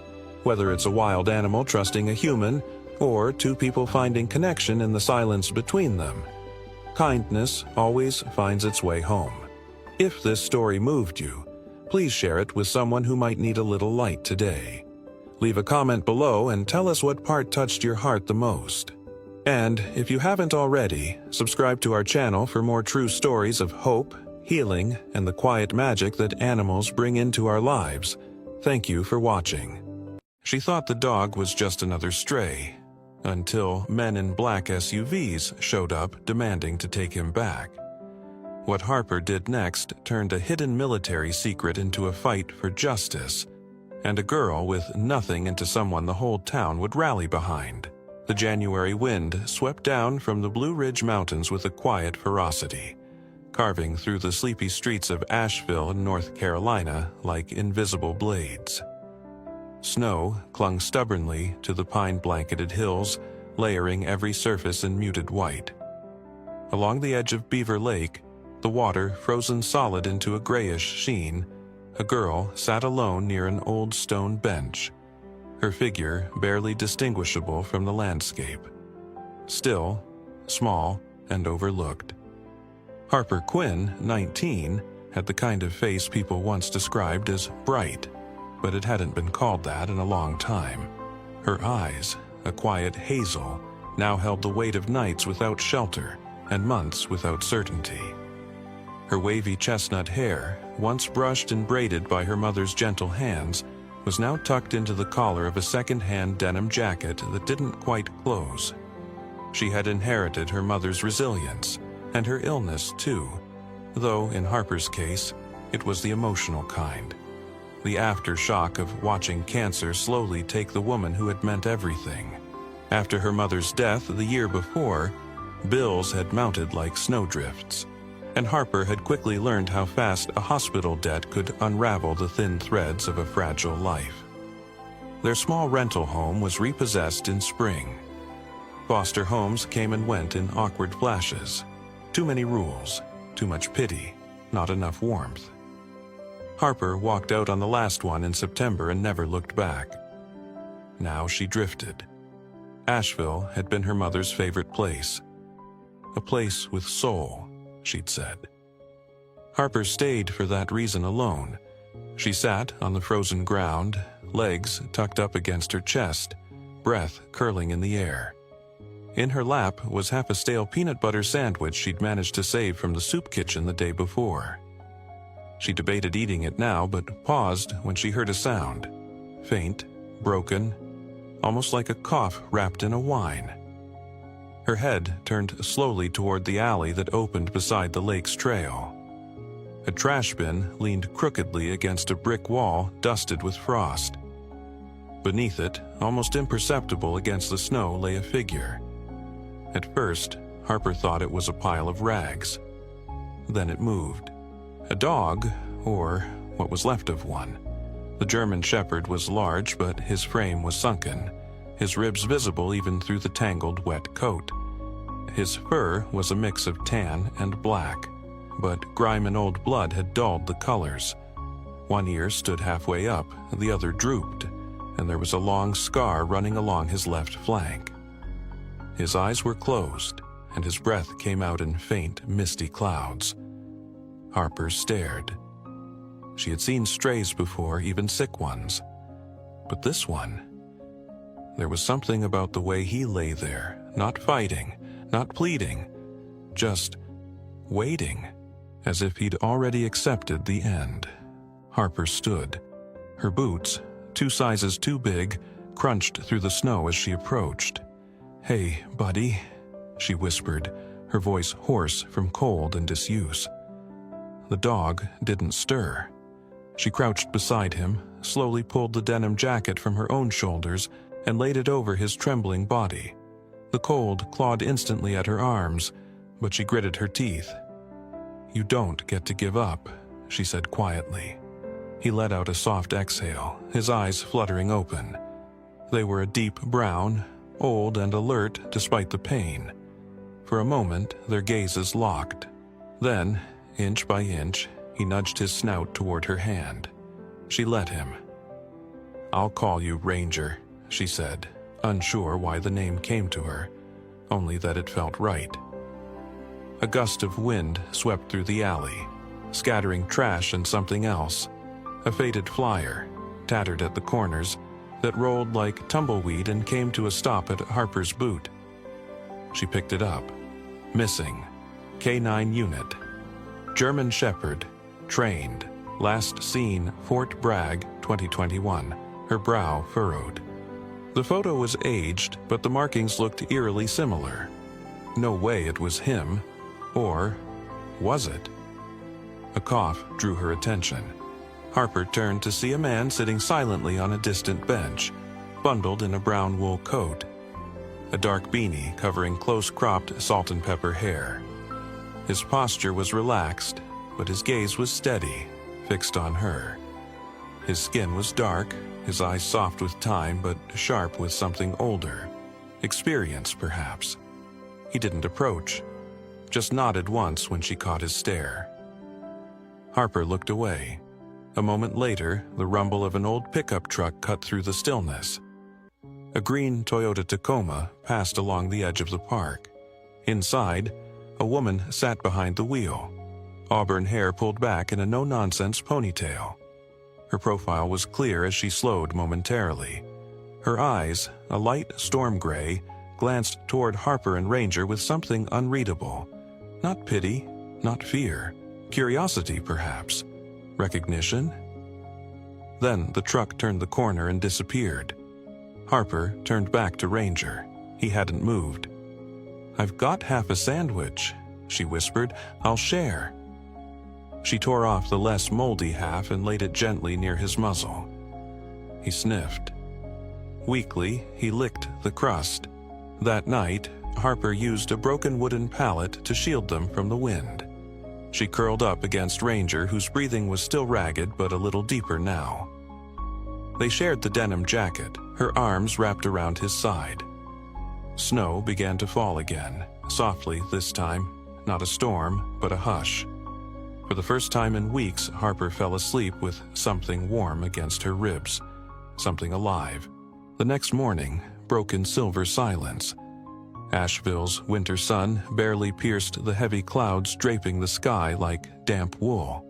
whether it's a wild animal trusting a human, or two people finding connection in the silence between them. Kindness always finds its way home. If this story moved you, please share it with someone who might need a little light today. Leave a comment below and tell us what part touched your heart the most. And if you haven't already, subscribe to our channel for more true stories of hope, healing, and the quiet magic that animals bring into our lives. Thank you for watching. She thought the dog was just another stray, until men in black SUVs showed up demanding to take him back. What Harper did next turned a hidden military secret into a fight for justice, and a girl with nothing into someone the whole town would rally behind. The January wind swept down from the Blue Ridge Mountains with a quiet ferocity, carving through the sleepy streets of Asheville and North Carolina like invisible blades. Snow clung stubbornly to the pine-blanketed hills, layering every surface in muted white. Along the edge of Beaver Lake, the water frozen solid into a grayish sheen, a girl sat alone near an old stone bench, her figure barely distinguishable from the landscape. Still, small, and overlooked. Harper Quinn, 19, had the kind of face people once described as bright, but it hadn't been called that in a long time. Her eyes, a quiet hazel, now held the weight of nights without shelter and months without certainty. Her wavy chestnut hair, once brushed and braided by her mother's gentle hands, was now tucked into the collar of a second-hand denim jacket that didn't quite close. She had inherited her mother's resilience, and her illness too, though in Harper's case, it was the emotional kind. The aftershock of watching cancer slowly take the woman who had meant everything. After her mother's death the year before, bills had mounted like snowdrifts, and Harper had quickly learned how fast a hospital debt could unravel the thin threads of a fragile life. Their small rental home was repossessed in spring. Foster homes came and went in awkward flashes. Too many rules, too much pity, not enough warmth. Harper walked out on the last one in September and never looked back. Now she drifted. Asheville had been her mother's favorite place. A place with soul, she'd said. Harper stayed for that reason alone. She sat on the frozen ground, legs tucked up against her chest, breath curling in the air. In her lap was half a stale peanut butter sandwich she'd managed to save from the soup kitchen the day before. She debated eating it now, but paused when she heard a sound. Faint, broken, almost like a cough wrapped in a whine. Her head turned slowly toward the alley that opened beside the lake's trail. A trash bin leaned crookedly against a brick wall dusted with frost. Beneath it, almost imperceptible against the snow, lay a figure. At first, Harper thought it was a pile of rags. Then it moved. A dog, or what was left of one. The German Shepherd was large, but his frame was sunken, his ribs visible even through the tangled, wet coat. His fur was a mix of tan and black, but grime and old blood had dulled the colors. One ear stood halfway up, the other drooped, and there was a long scar running along his left flank. His eyes were closed, and his breath came out in faint, misty clouds. Harper stared. She had seen strays before, even sick ones. But this one... There was something about the way he lay there, not fighting, not pleading, just waiting, as if he'd already accepted the end. Harper stood. Her boots, 2 sizes too big, crunched through the snow as she approached. "Hey, buddy," she whispered, her voice hoarse from cold and disuse. The dog didn't stir. She crouched beside him, slowly pulled the denim jacket from her own shoulders, and laid it over his trembling body. The cold clawed instantly at her arms, but she gritted her teeth. "You don't get to give up," she said quietly. He let out a soft exhale, his eyes fluttering open. They were a deep brown, old and alert despite the pain. For a moment, their gazes locked. Then, inch by inch, he nudged his snout toward her hand. She let him. "I'll call you Ranger," she said, unsure why the name came to her, only that it felt right. A gust of wind swept through the alley, scattering trash and something else. A faded flyer, tattered at the corners, that rolled like tumbleweed and came to a stop at Harper's boot. She picked it up. Missing. K9 unit. German Shepherd. Trained. Last seen Fort Bragg, 2021. Her brow furrowed. The photo was aged, but the markings looked eerily similar. No way it was him. Or was it? A cough drew her attention. Harper turned to see a man sitting silently on a distant bench, bundled in a brown wool coat, a dark beanie covering close-cropped salt and pepper hair. His posture was relaxed, but his gaze was steady, fixed on her. His skin was dark, his eyes soft with time but sharp with something older. Experience, perhaps. He didn't approach, just nodded once when she caught his stare. Harper looked away. A moment later, the rumble of an old pickup truck cut through the stillness. A green Toyota Tacoma passed along the edge of the park. Inside, a woman sat behind the wheel, auburn hair pulled back in a no-nonsense ponytail. Her profile was clear as she slowed momentarily. Her eyes, a light storm gray, glanced toward Harper and Ranger with something unreadable. Not pity, not fear. Curiosity, perhaps. Recognition? Then the truck turned the corner and disappeared. Harper turned back to Ranger. He hadn't moved. "I've got half a sandwich," she whispered. "I'll share." She tore off the less moldy half and laid it gently near his muzzle. He sniffed. Weakly, he licked the crust. That night, Harper used a broken wooden pallet to shield them from the wind. She curled up against Ranger, whose breathing was still ragged but a little deeper now. They shared the denim jacket, her arms wrapped around his side. Snow began to fall again, softly this time, not a storm, but a hush. For the first time in weeks, Harper fell asleep with something warm against her ribs, something alive. The next morning broke in silver silence. Asheville's winter sun barely pierced the heavy clouds draping the sky like damp wool.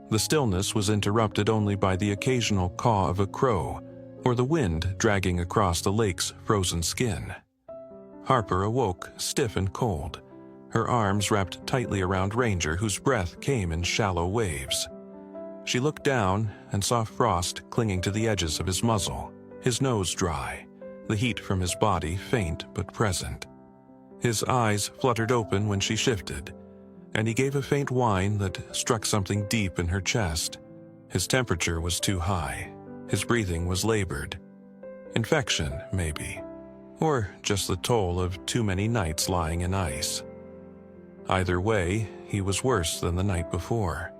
The stillness was interrupted only by the occasional caw of a crow or the wind dragging across the lake's frozen skin. Harper awoke stiff and cold, her arms wrapped tightly around Ranger, whose breath came in shallow waves. She looked down and saw frost clinging to the edges of his muzzle, his nose dry, the heat from his body faint but present. His eyes fluttered open when she shifted, and he gave a faint whine that struck something deep in her chest. His temperature was too high. His breathing was labored. Infection, maybe. Or just the toll of too many nights lying in ice. Either way, he was worse than the night before.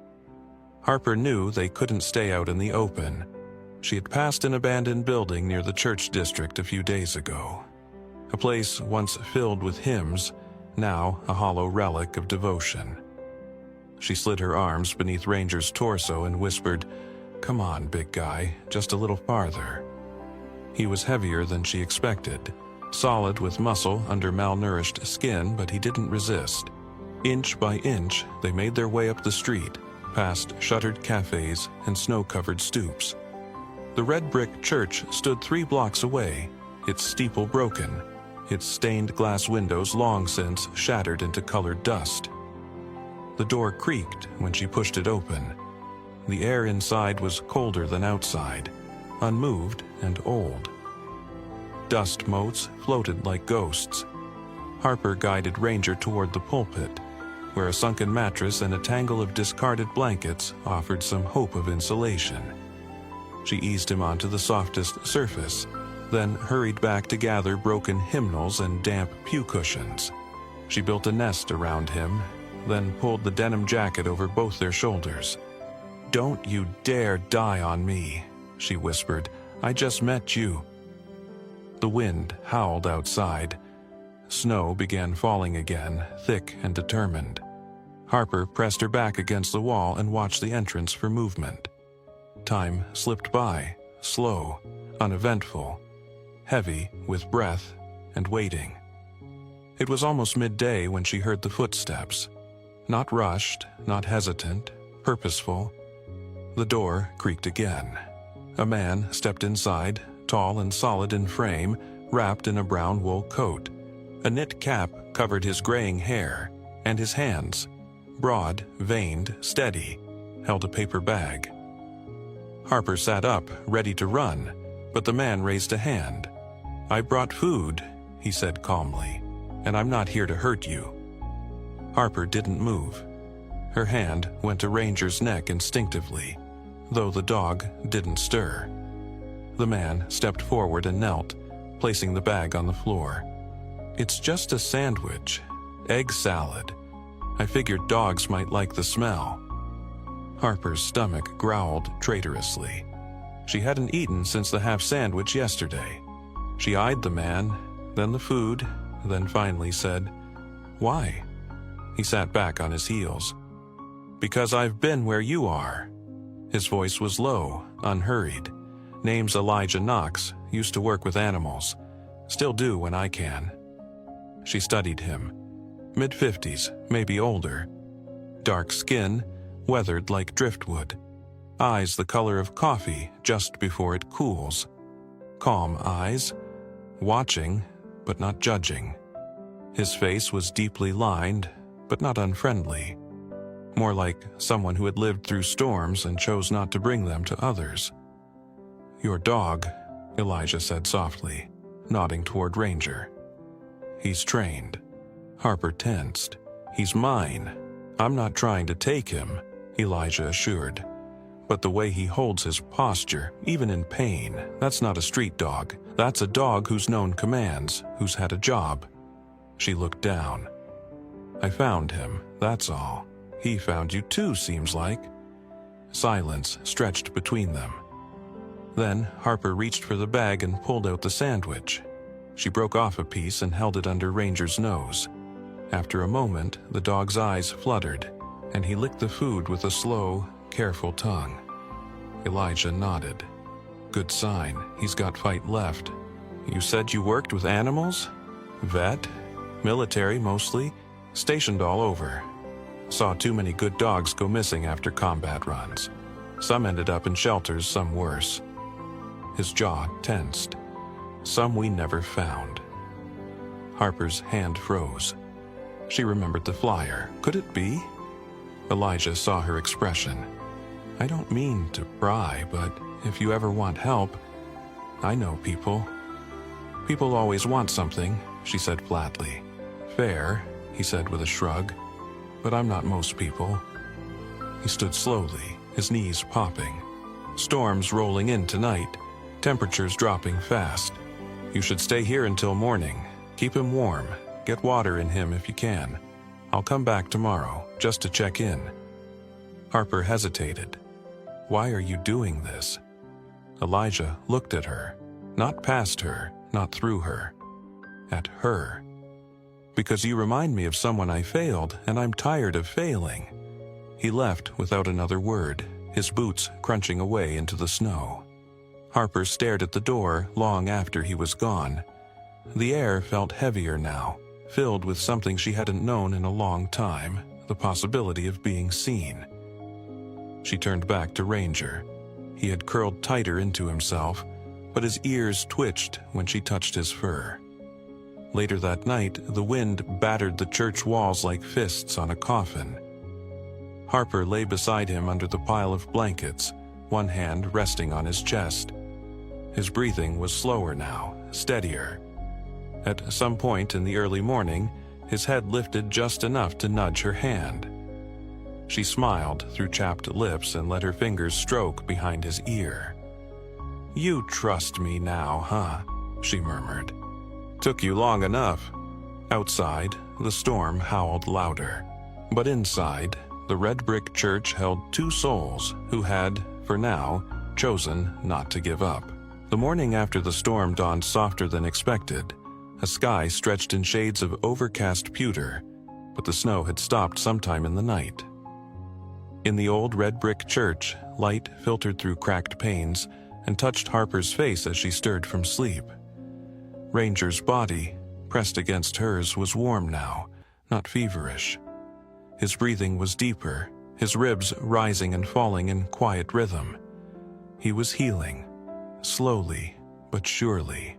Harper knew they couldn't stay out in the open. She had passed an abandoned building near the church district a few days ago. A place once filled with hymns, now a hollow relic of devotion. She slid her arms beneath Ranger's torso and whispered, "Come on, big guy, just a little farther." He was heavier than she expected, solid with muscle under malnourished skin, but he didn't resist. Inch by inch, they made their way up the street, past shuttered cafes and snow-covered stoops. The red brick church stood 3 blocks away, its steeple broken, its stained glass windows long since shattered into colored dust. The door creaked when she pushed it open. The air inside was colder than outside, unmoved and old. Dust motes floated like ghosts. Harper guided Ranger toward the pulpit, where a sunken mattress and a tangle of discarded blankets offered some hope of insulation. She eased him onto the softest surface, then hurried back to gather broken hymnals and damp pew cushions. She built a nest around him, then pulled the denim jacket over both their shoulders. "Don't you dare die on me," she whispered. "I just met you." The wind howled outside. Snow began falling again, thick and determined. Harper pressed her back against the wall and watched the entrance for movement. Time slipped by, slow, uneventful, heavy with breath and waiting. It was almost midday when she heard the footsteps. Not rushed, not hesitant, purposeful. The door creaked again. A man stepped inside, tall and solid in frame, wrapped in a brown wool coat. A knit cap covered his graying hair, and his hands, broad, veined, steady, held a paper bag. Harper sat up, ready to run, but the man raised a hand. "I brought food," he said calmly, "and I'm not here to hurt you." Harper didn't move. Her hand went to Ranger's neck instinctively, though the dog didn't stir. The man stepped forward and knelt, placing the bag on the floor. "It's just a sandwich. Egg salad. I figured dogs might like the smell." Harper's stomach growled traitorously. She hadn't eaten since the half sandwich yesterday. She eyed the man, then the food, then finally said, "Why?" He sat back on his heels. "Because I've been where you are." His voice was low, unhurried. "Name's Elijah Knox, used to work with animals. Still do when I can." She studied him. Mid-50s, maybe older. Dark skin, weathered like driftwood. Eyes the color of coffee just before it cools. Calm eyes, watching but not judging. His face was deeply lined, but not unfriendly. More like someone who had lived through storms and chose not to bring them to others. "Your dog," Elijah said softly, nodding toward Ranger. "He's trained." Harper tensed. "He's mine. I'm not trying to take him," Elijah assured. "But the way he holds his posture, even in pain, that's not a street dog. That's a dog who's known commands, who's had a job." She looked down. "I found him, that's all. He found you too, seems like." Silence stretched between them. Then Harper reached for the bag and pulled out the sandwich. She broke off a piece and held it under Ranger's nose. After a moment, the dog's eyes fluttered, and he licked the food with a slow, careful tongue. Elijah nodded. "Good sign. He's got fight left." "You said you worked with animals?" "Vet. Military, mostly. Stationed all over. Saw too many good dogs go missing after combat runs. Some ended up in shelters, some worse." His jaw tensed. "Some we never found." Harper's hand froze. She remembered the flyer. Could it be? Elijah saw her expression. "I don't mean to pry, but if you ever want help, I know people." "People always want something," she said flatly. "Fair," he said with a shrug, "but I'm not most people." He stood slowly, his knees popping. "Storms rolling in tonight, temperatures dropping fast. You should stay here until morning. Keep him warm. Get water in him if you can. I'll come back tomorrow, just to check in." Harper hesitated. "Why are you doing this?" Elijah looked at her, not past her, not through her. At her. "Because you remind me of someone I failed, and I'm tired of failing." He left without another word, his boots crunching away into the snow. Harper stared at the door long after he was gone. The air felt heavier now, filled with something she hadn't known in a long time, the possibility of being seen. She turned back to Ranger. He had curled tighter into himself, but his ears twitched when she touched his fur. Later that night, the wind battered the church walls like fists on a coffin. Harper lay beside him under the pile of blankets, one hand resting on his chest. His breathing was slower now, steadier. At some point in the early morning, his head lifted just enough to nudge her hand. She smiled through chapped lips and let her fingers stroke behind his ear. "You trust me now, huh?" she murmured. "Took you long enough." Outside, the storm howled louder. But inside, the red brick church held two souls who had, for now, chosen not to give up. The morning after the storm dawned softer than expected. A sky stretched in shades of overcast pewter, but the snow had stopped sometime in the night. In the old red brick church, light filtered through cracked panes and touched Harper's face as she stirred from sleep. Ranger's body, pressed against hers was warm now, not feverish. His breathing was deeper, his ribs rising and falling in quiet rhythm. He was healing, slowly but surely.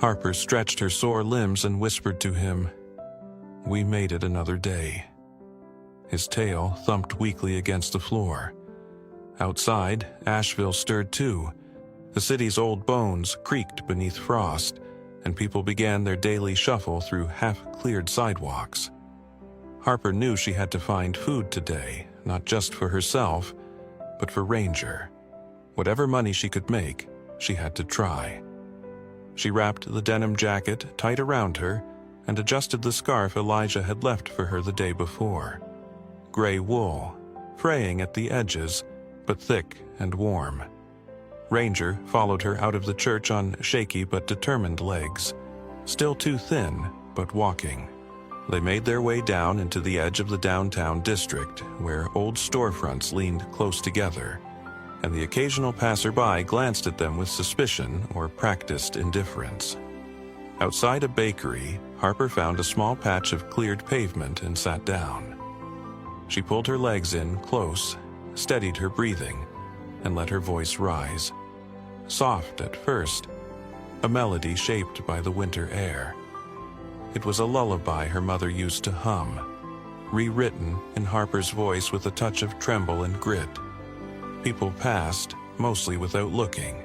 Harper stretched her sore limbs and whispered to him, "We made it another day." His tail thumped weakly against the floor. Outside, Asheville stirred too. The city's old bones creaked beneath frost, and people began their daily shuffle through half-cleared sidewalks. Harper knew she had to find food today, not just for herself, but for Ranger. Whatever money she could make, she had to try. She wrapped the denim jacket tight around her and adjusted the scarf Elijah had left for her the day before. Gray wool, fraying at the edges, but thick and warm. Ranger followed her out of the church on shaky but determined legs, still too thin, but walking. They made their way down into the edge of the downtown district, where old storefronts leaned close together, and the occasional passerby glanced at them with suspicion or practiced indifference. Outside a bakery, Harper found a small patch of cleared pavement and sat down. She pulled her legs in close, steadied her breathing, and let her voice rise. Soft at first, a melody shaped by the winter air. It was a lullaby her mother used to hum, rewritten in Harper's voice with a touch of tremble and grit. People passed, mostly without looking.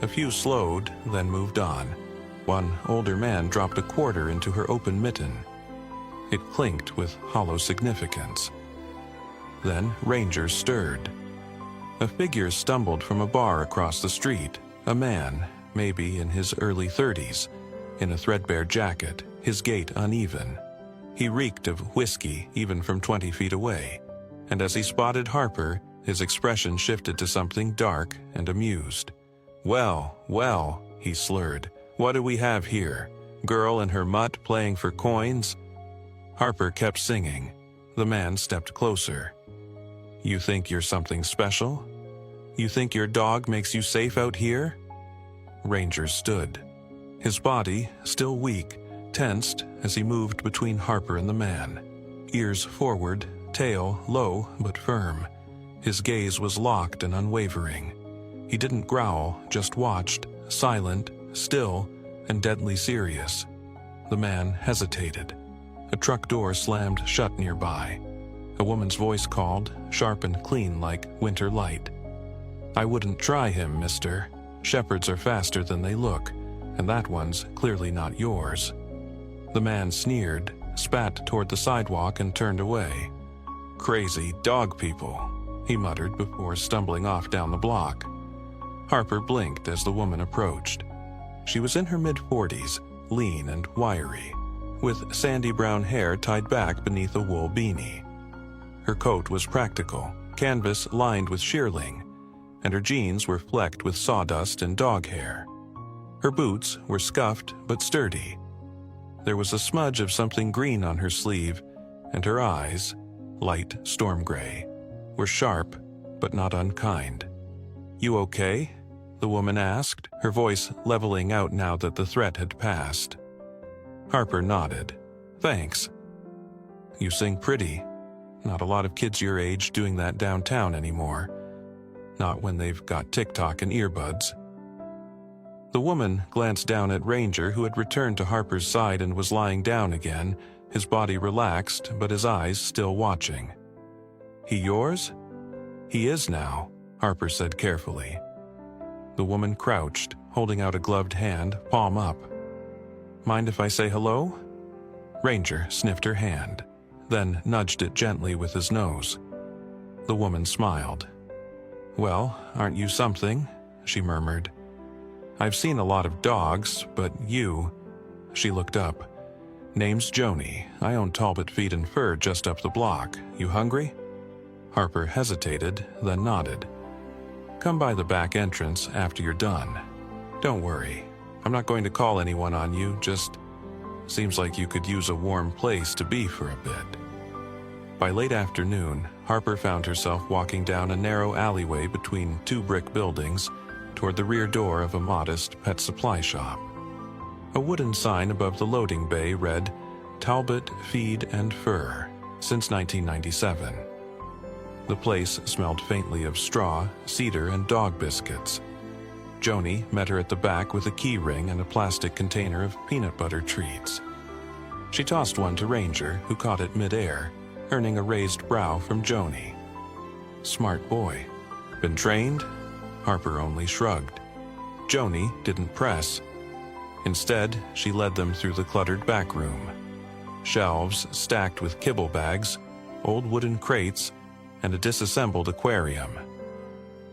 A few slowed, then moved on. One older man dropped a quarter into her open mitten. It clinked with hollow significance. Then Ranger stirred. A figure stumbled from a bar across the street, a man, maybe in his early 30s, in a threadbare jacket, his gait uneven. He reeked of whiskey even from 20 feet away, and as he spotted Harper, his expression shifted to something dark and amused. "Well, well," he slurred, "what do we have here? Girl and her mutt playing for coins?" Harper kept singing. The man stepped closer. "You think you're something special? You think your dog makes you safe out here?" Ranger stood. His body, still weak, tensed as he moved between Harper and the man. Ears forward, tail low but firm. His gaze was locked and unwavering. He didn't growl, just watched, silent, still, and deadly serious. The man hesitated. A truck door slammed shut nearby. A woman's voice called, sharp and clean like winter light. "I wouldn't try him, mister. Shepherds are faster than they look, and that one's clearly not yours." The man sneered, spat toward the sidewalk, and turned away. "Crazy dog people," he muttered before stumbling off down the block. Harper blinked as the woman approached. She was in her mid-40s, lean and wiry, with sandy brown hair tied back beneath a wool beanie. Her coat was practical, canvas lined with shearling, and her jeans were flecked with sawdust and dog hair. Her boots were scuffed but sturdy. There was a smudge of something green on her sleeve, and her eyes, light storm gray, were sharp but not unkind. "You okay?" the woman asked, her voice leveling out now that the threat had passed. Harper nodded. "Thanks." "You sing pretty. Not a lot of kids your age doing that downtown anymore. Not when they've got TikTok and earbuds." The woman glanced down at Ranger, who had returned to Harper's side and was lying down again, his body relaxed but his eyes still watching. "He yours?" "He is now," Harper said carefully. The woman crouched, holding out a gloved hand, palm up. "Mind if I say hello?" Ranger sniffed her hand, then nudged it gently with his nose. The woman smiled. "Well, aren't you something?" she murmured. "I've seen a lot of dogs, but you—" She looked up. "Name's Joni. I own Talbot Feed and Fur just up the block. You hungry?" Harper hesitated, then nodded. "Come by the back entrance after you're done. Don't worry. I'm not going to call anyone on you, just seems like you could use a warm place to be for a bit." By late afternoon, Harper found herself walking down a narrow alleyway between two brick buildings toward the rear door of a modest pet supply shop. A wooden sign above the loading bay read, "Talbot Feed and Fur," since 1997. The place smelled faintly of straw, cedar, and dog biscuits. Joni met her at the back with a key ring and a plastic container of peanut butter treats. She tossed one to Ranger, who caught it mid-air, earning a raised brow from Joni. Smart boy. Been trained? Harper only shrugged. Joni didn't press. Instead, she led them through the cluttered back room. Shelves stacked with kibble bags, old wooden crates, and a disassembled aquarium.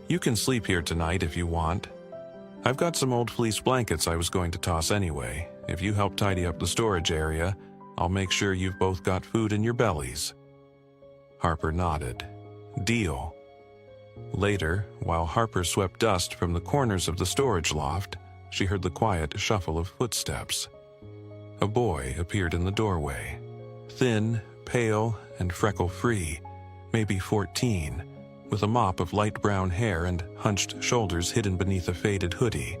"You can sleep here tonight if you want. I've got some old fleece blankets I was going to toss anyway. If you help tidy up the storage area, I'll make sure you've both got food in your bellies." Harper nodded. Deal. Later, while Harper swept dust from the corners of the storage loft, she heard the quiet shuffle of footsteps. A boy appeared in the doorway. Thin, pale, and freckle-free, maybe 14, with a mop of light brown hair and hunched shoulders hidden beneath a faded hoodie.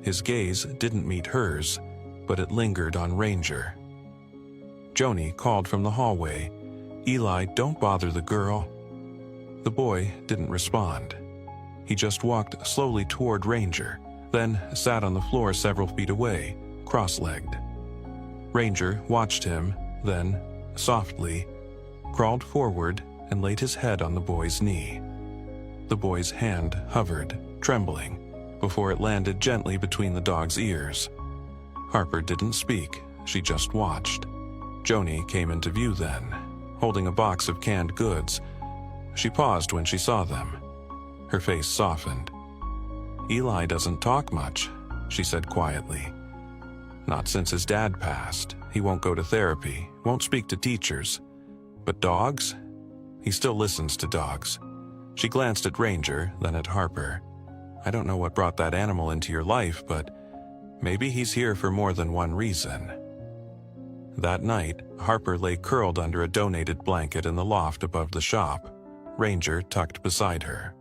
His gaze didn't meet hers, but it lingered on Ranger. Joni called from the hallway, "Eli, don't bother the girl." The boy didn't respond. He just walked slowly toward Ranger, then sat on the floor several feet away, cross-legged. Ranger watched him, then, softly, crawled forward and laid his head on the boy's knee. The boy's hand hovered, trembling, before it landed gently between the dog's ears. Harper didn't speak, she just watched. Joni came into view then, holding a box of canned goods. She paused when she saw them. Her face softened. "Eli doesn't talk much," she said quietly. "Not since his dad passed. He won't go to therapy, won't speak to teachers. But dogs? He still listens to dogs." She glanced at Ranger, then at Harper. "I don't know what brought that animal into your life, but maybe he's here for more than one reason." That night, Harper lay curled under a donated blanket in the loft above the shop, Ranger tucked beside her.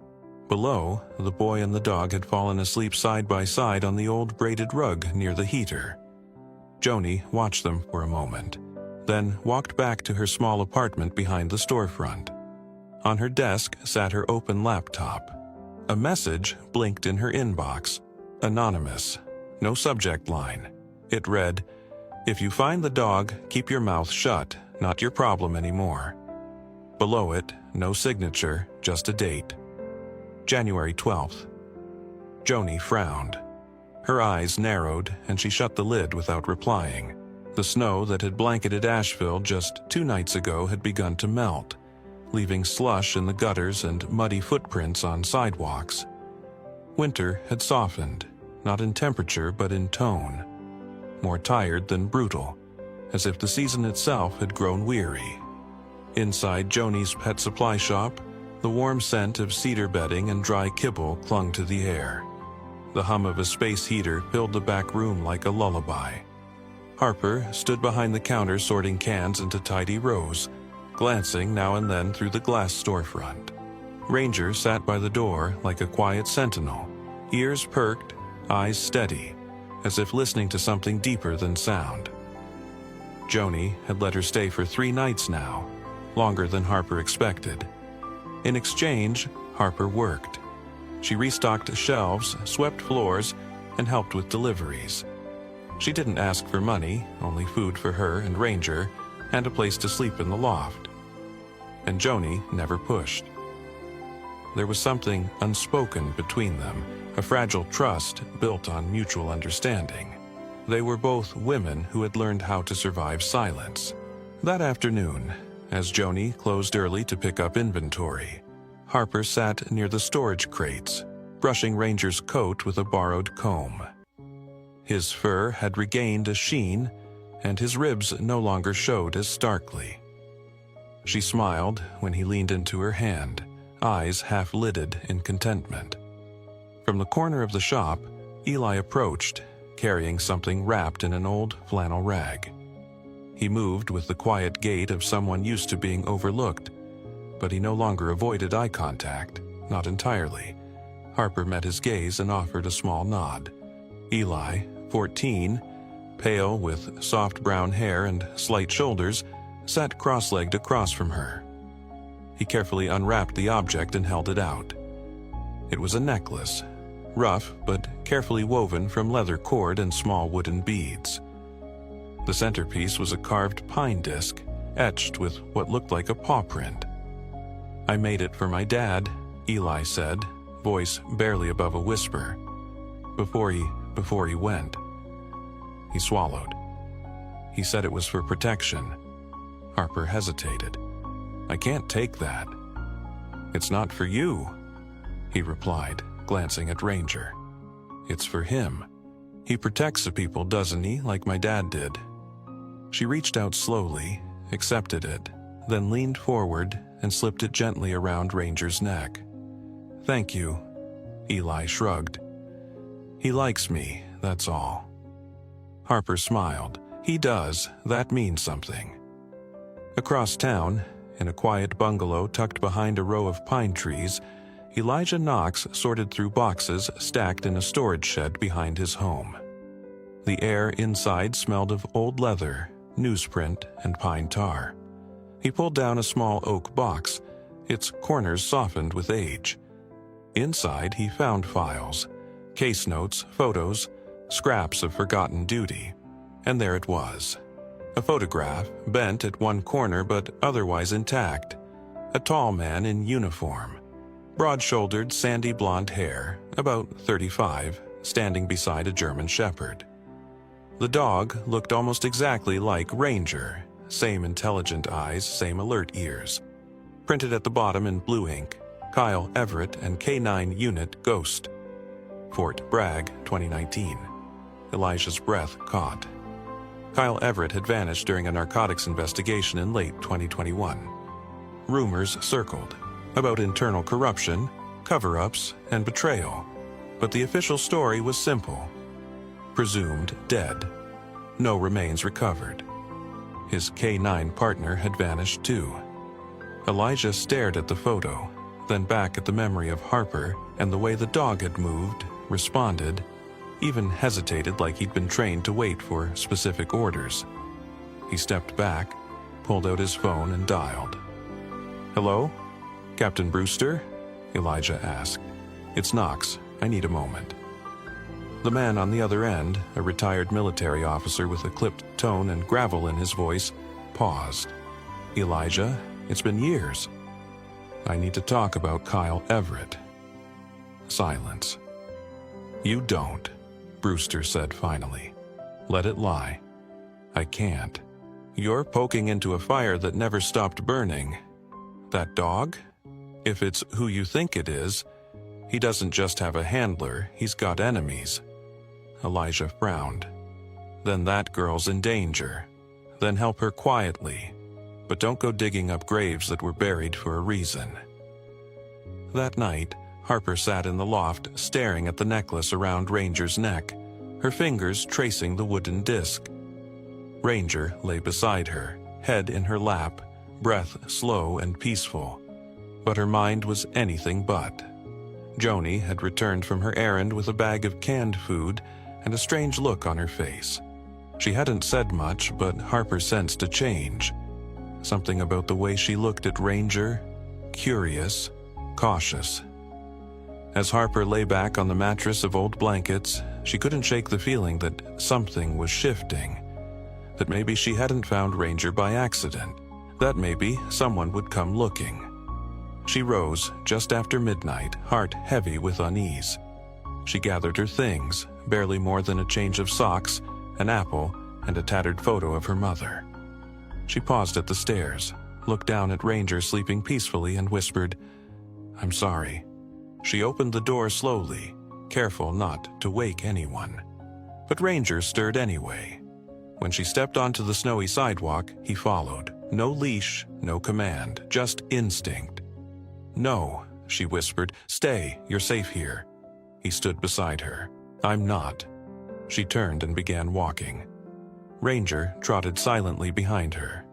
Below, the boy and the dog had fallen asleep side by side on the old braided rug near the heater. Joni watched them for a moment, then walked back to her small apartment behind the storefront. On her desk sat her open laptop. A message blinked in her inbox. Anonymous. No subject line. It read, "If you find the dog, keep your mouth shut. Not your problem anymore." Below it, no signature, just a date. January 12th. Joni frowned. Her eyes narrowed, and she shut the lid without replying. The snow that had blanketed Asheville just 2 nights ago had begun to melt, leaving slush in the gutters and muddy footprints on sidewalks. Winter had softened, not in temperature but in tone. More tired than brutal, as if the season itself had grown weary. Inside Joni's pet supply shop, the warm scent of cedar bedding and dry kibble clung to the air. The hum of a space heater filled the back room like a lullaby. Harper stood behind the counter sorting cans into tidy rows, glancing now and then through the glass storefront. Ranger sat by the door like a quiet sentinel, ears perked, eyes steady, as if listening to something deeper than sound. Joni had let her stay for 3 nights now, longer than Harper expected. In exchange, Harper worked. She restocked shelves, swept floors, and helped with deliveries. She didn't ask for money, only food for her and Ranger, and a place to sleep in the loft. And Joni never pushed. There was something unspoken between them, a fragile trust built on mutual understanding. They were both women who had learned how to survive silence. That afternoon, as Joni closed early to pick up inventory, Harper sat near the storage crates, brushing Ranger's coat with a borrowed comb. His fur had regained a sheen, and his ribs no longer showed as starkly. She smiled when he leaned into her hand, eyes half-lidded in contentment. From the corner of the shop, Eli approached, carrying something wrapped in an old flannel rag. He moved with the quiet gait of someone used to being overlooked, but he no longer avoided eye contact, not entirely. Harper met his gaze and offered a small nod. Eli, 14, pale with soft brown hair and slight shoulders, sat cross-legged across from her. He carefully unwrapped the object and held it out. It was a necklace, rough but carefully woven from leather cord and small wooden beads. The centerpiece was a carved pine disc, etched with what looked like a paw print. "I made it for my dad," Eli said, voice barely above a whisper, before he went. He swallowed. He said it was for protection. Harper hesitated. "I can't take that." "It's not for you," he replied, glancing at Ranger. "It's for him. He protects the people, doesn't he, like my dad did?" She reached out slowly, accepted it, then leaned forward and slipped it gently around Ranger's neck. "Thank you," Eli shrugged. "He likes me, that's all." Harper smiled. "He does. That means something." Across town, in a quiet bungalow tucked behind a row of pine trees, Elijah Knox sorted through boxes stacked in a storage shed behind his home. The air inside smelled of old leather, newsprint, and pine tar. He pulled down a small oak box, its corners softened with age. Inside, he found files, case notes, photos, scraps of forgotten duty. And there it was. A photograph, bent at one corner but otherwise intact. A tall man in uniform. Broad-shouldered, sandy blonde hair, about 35, standing beside a German Shepherd. The dog looked almost exactly like Ranger, same intelligent eyes, same alert ears. Printed at the bottom in blue ink, Kyle Everett and K9 Unit Ghost. Fort Bragg, 2019. Elijah's breath caught. Kyle Everett had vanished during a narcotics investigation in late 2021. Rumors circled about internal corruption, cover-ups, and betrayal, but the official story was simple. Presumed dead. No remains recovered. His K9 partner had vanished too. Elijah stared at the photo, then back at the memory of Harper and the way the dog had moved, responded, even hesitated like he'd been trained to wait for specific orders. He stepped back, pulled out his phone and dialed. "Hello? Captain Brewster?" Elijah asked. "It's Knox. I need a moment." The man on the other end, a retired military officer with a clipped tone and gravel in his voice, paused. "Elijah, it's been years. I need to talk about Kyle Everett." Silence. "You don't," Brewster said finally. "Let it lie." "I can't. You're poking into a fire that never stopped burning. That dog? If it's who you think it is, he doesn't just have a handler, he's got enemies." Elijah frowned. "Then that girl's in danger. Then help her quietly. But don't go digging up graves that were buried for a reason." That night, Harper sat in the loft staring at the necklace around Ranger's neck, her fingers tracing the wooden disc. Ranger lay beside her, head in her lap, breath slow and peaceful. But her mind was anything but. Joni had returned from her errand with a bag of canned food and a strange look on her face. She hadn't said much, but Harper sensed a change. Something about the way she looked at Ranger, curious, cautious. As Harper lay back on the mattress of old blankets, she couldn't shake the feeling that something was shifting. That maybe she hadn't found Ranger by accident. That maybe someone would come looking. She rose just after midnight, heart heavy with unease. She gathered her things, barely more than a change of socks, an apple, and a tattered photo of her mother. She paused at the stairs, looked down at Ranger sleeping peacefully and whispered, "I'm sorry." She opened the door slowly, careful not to wake anyone. But Ranger stirred anyway. When she stepped onto the snowy sidewalk, he followed. No leash, no command, just instinct. "No," she whispered. "Stay, you're safe here." He stood beside her. "I'm not." She turned and began walking. Ranger trotted silently behind her.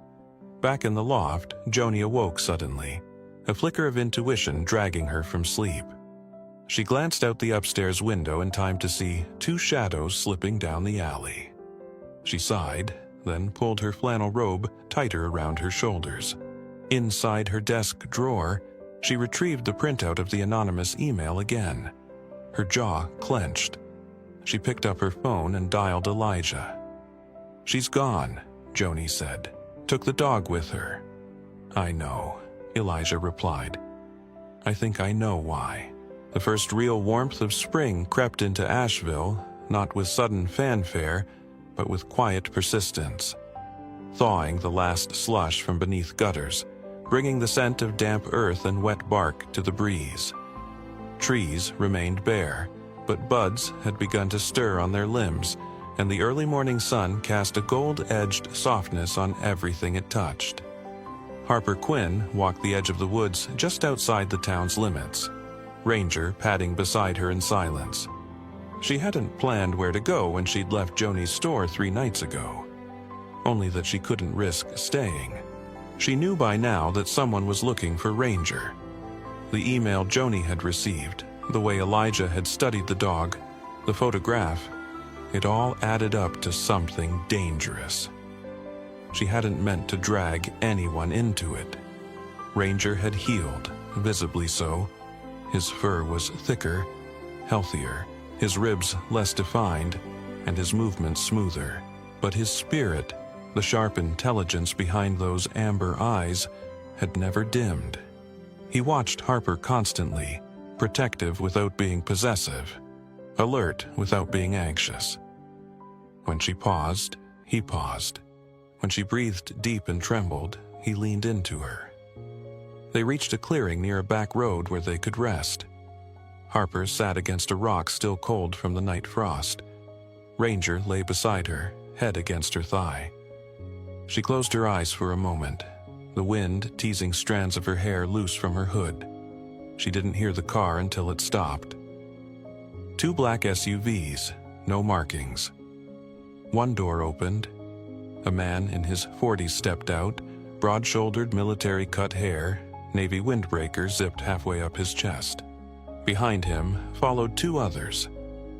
Back in the loft, Joni awoke suddenly, a flicker of intuition dragging her from sleep. She glanced out the upstairs window in time to see two shadows slipping down the alley. She sighed, then pulled her flannel robe tighter around her shoulders. Inside her desk drawer, she retrieved the printout of the anonymous email again. Her jaw clenched. She picked up her phone and dialed Elijah. "She's gone," Joni said. "Took the dog with her." "I know," Elijah replied. "I think I know why." The first real warmth of spring crept into Asheville, not with sudden fanfare, but with quiet persistence, thawing the last slush from beneath gutters, bringing the scent of damp earth and wet bark to the breeze. Trees remained bare, but buds had begun to stir on their limbs, and the early morning sun cast a gold-edged softness on everything it touched. Harper Quinn walked the edge of the woods just outside the town's limits, Ranger padding beside her in silence. She hadn't planned where to go when she'd left Joni's store 3 nights ago, only that she couldn't risk staying. She knew by now that someone was looking for Ranger. The email Joni had received, the way Elijah had studied the dog, the photograph, it all added up to something dangerous. She hadn't meant to drag anyone into it. Ranger had healed, visibly so. His fur was thicker, healthier, his ribs less defined, and his movements smoother. But his spirit, the sharp intelligence behind those amber eyes, had never dimmed. He watched Harper constantly, protective without being possessive, alert without being anxious. When she paused, he paused. When she breathed deep and trembled, he leaned into her. They reached a clearing near a back road where they could rest. Harper sat against a rock still cold from the night frost. Ranger lay beside her, head against her thigh. She closed her eyes for a moment, the wind teasing strands of her hair loose from her hood. She didn't hear the car until it stopped. 2 black SUVs, no markings. One door opened. A man in his 40s stepped out, broad-shouldered military-cut hair, navy windbreaker zipped halfway up his chest. Behind him followed 2 others,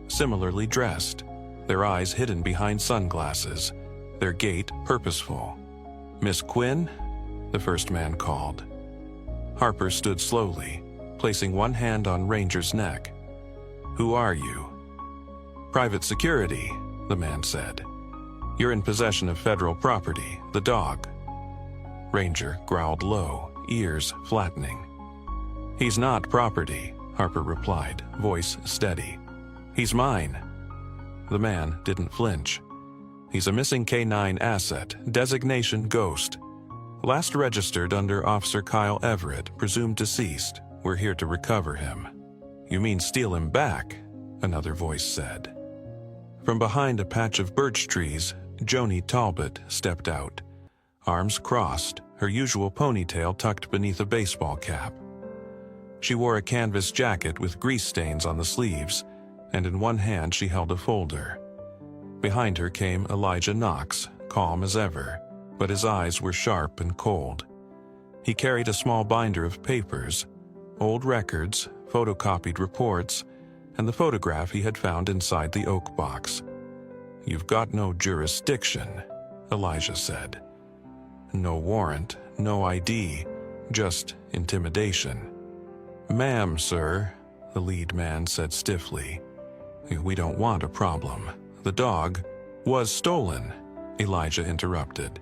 similarly dressed, their eyes hidden behind sunglasses, their gait purposeful. "Miss Quinn?" the first man called. Harper stood slowly, placing one hand on Ranger's neck. "Who are you?" "Private security," the man said. "You're in possession of federal property, the dog." Ranger growled low, ears flattening. "He's not property," Harper replied, voice steady. "He's mine." The man didn't flinch. "He's a missing K-9 asset, designation Ghost. Last registered under Officer Kyle Everett, presumed deceased. We're here to recover him." "You mean steal him back?" another voice said. From behind a patch of birch trees, Joni Talbot stepped out, arms crossed, her usual ponytail tucked beneath a baseball cap. She wore a canvas jacket with grease stains on the sleeves, and in one hand she held a folder. Behind her came Elijah Knox, calm as ever, but his eyes were sharp and cold. He carried a small binder of papers, old records, photocopied reports, and the photograph he had found inside the oak box. "You've got no jurisdiction," Elijah said. "No warrant, no ID, just intimidation." "Ma'am, sir," the lead man said stiffly. "We don't want a problem. The dog was stolen," Elijah interrupted.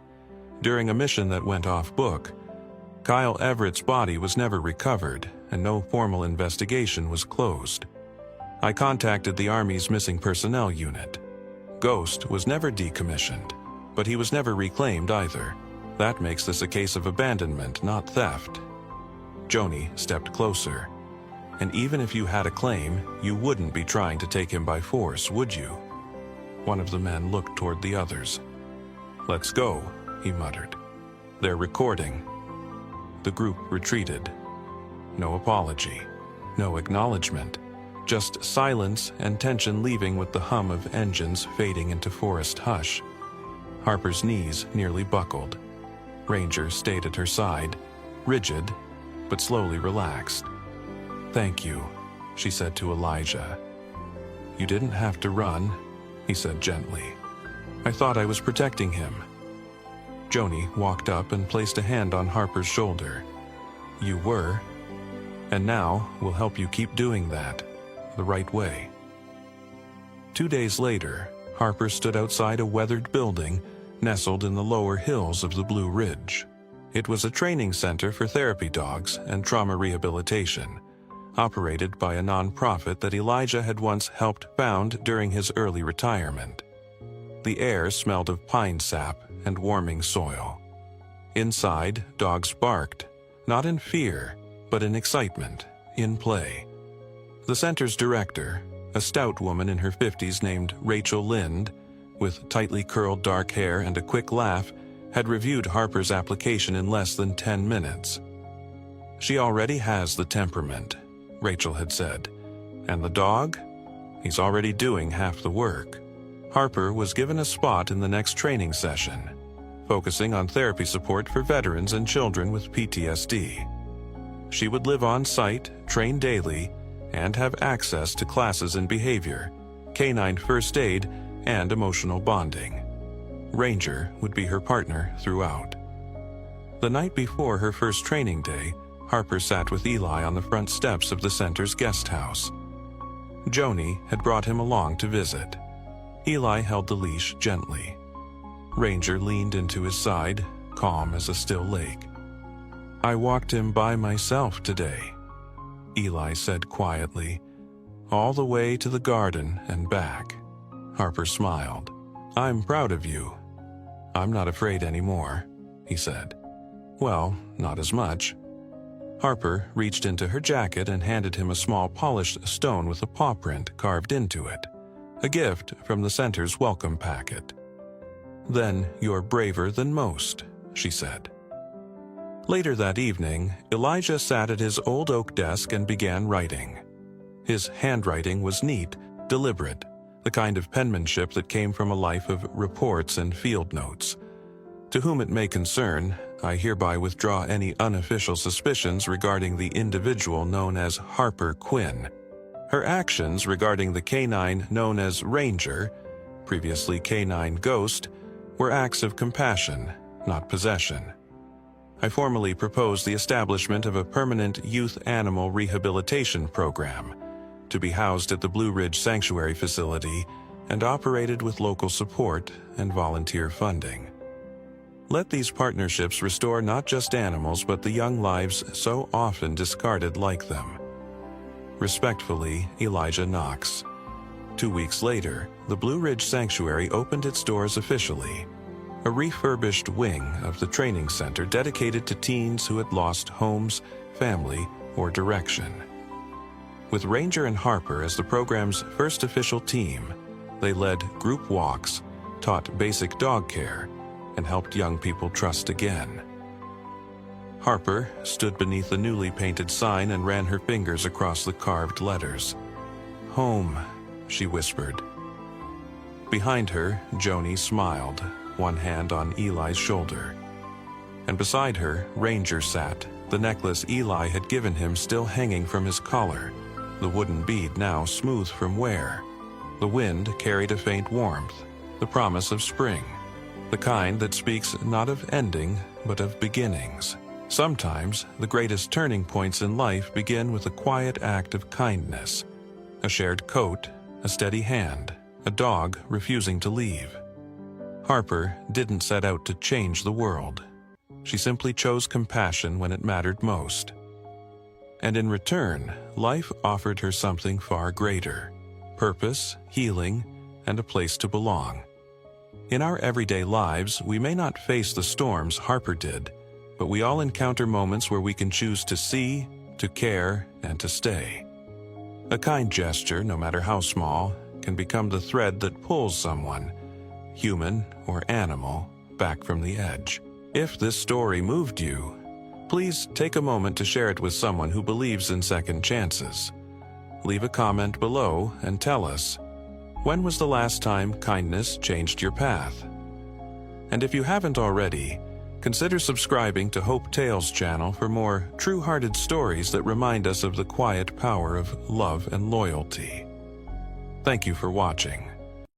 "During a mission that went off book. Kyle Everett's body was never recovered, and no formal investigation was closed. I contacted the Army's missing personnel unit. Ghost was never decommissioned, but he was never reclaimed either. That makes this a case of abandonment, not theft." Joni stepped closer. "And even if you had a claim, you wouldn't be trying to take him by force, would you?" One of the men looked toward the others. "Let's go," he muttered. "They're recording." The group retreated. No apology, no acknowledgement, just silence and tension leaving with the hum of engines fading into forest hush. Harper's knees nearly buckled. Ranger stayed at her side, rigid, but slowly relaxed. "Thank you," she said to Elijah. "You didn't have to run," he said gently. I thought I was protecting him." Joni walked up and placed a hand on Harper's shoulder. "You were, and now we'll help you keep doing that the right way." 2 days later, Harper stood outside a weathered building nestled in the lower hills of the Blue Ridge. It was a training center for therapy dogs and trauma rehabilitation, operated by a nonprofit that Elijah had once helped found during his early retirement. The air smelled of pine sap and warming soil. Inside, dogs barked, not in fear, but in excitement, in play. The center's director, a stout woman in her 50s named Rachel Lind, with tightly curled dark hair and a quick laugh, had reviewed Harper's application in less than 10 minutes. "She already has the temperament," Rachel had said. "And the dog? He's already doing half the work." Harper was given a spot in the next training session, focusing on therapy support for veterans and children with PTSD. She would live on site, train daily, and have access to classes in behavior, canine first aid, and emotional bonding. Ranger would be her partner throughout. The night before her first training day, Harper sat with Eli on the front steps of the center's guest house. Joni had brought him along to visit. Eli held the leash gently. Ranger leaned into his side, calm as a still lake. "I walked him by myself today," Eli said quietly, "all the way to the garden and back." Harper smiled. "I'm proud of you." "I'm not afraid anymore," he said. "Well, not as much." Harper reached into her jacket and handed him a small polished stone with a paw print carved into it, a gift from the center's welcome packet. "Then you're braver than most," she said. Later that evening, Elijah sat at his old oak desk and began writing. His handwriting was neat, deliberate, the kind of penmanship that came from a life of reports and field notes. To whom it may concern, I hereby withdraw any unofficial suspicions regarding the individual known as Harper Quinn. Her actions regarding the canine known as Ranger, previously Canine Ghost, were acts of compassion, not possession. I formally propose the establishment of a permanent youth animal rehabilitation program to be housed at the Blue Ridge Sanctuary Facility and operated with local support and volunteer funding. Let these partnerships restore not just animals but the young lives so often discarded like them. Respectfully, Elijah Knox. 2 weeks later, the Blue Ridge Sanctuary opened its doors officially, a refurbished wing of the training center dedicated to teens who had lost homes, family, or direction. With Ranger and Harper as the program's first official team, they led group walks, taught basic dog care, and helped young people trust again. Harper stood beneath the newly painted sign and ran her fingers across the carved letters. "Home," she whispered. Behind her, Joni smiled, one hand on Eli's shoulder. And beside her, Ranger sat, the necklace Eli had given him still hanging from his collar, the wooden bead now smooth from wear. The wind carried a faint warmth, the promise of spring, the kind that speaks not of ending, but of beginnings. Sometimes, the greatest turning points in life begin with a quiet act of kindness. A shared coat, a steady hand, a dog refusing to leave. Harper didn't set out to change the world. She simply chose compassion when it mattered most. And in return, life offered her something far greater: purpose, healing, and a place to belong. In our everyday lives, we may not face the storms Harper did, but we all encounter moments where we can choose to see, to care, and to stay. A kind gesture, no matter how small, can become the thread that pulls someone, human or animal, back from the edge. If this story moved you, please take a moment to share it with someone who believes in second chances. Leave a comment below and tell us, when was the last time kindness changed your path? And if you haven't already, consider subscribing to Hope Tales channel for more true-hearted stories that remind us of the quiet power of love and loyalty. Thank you for watching.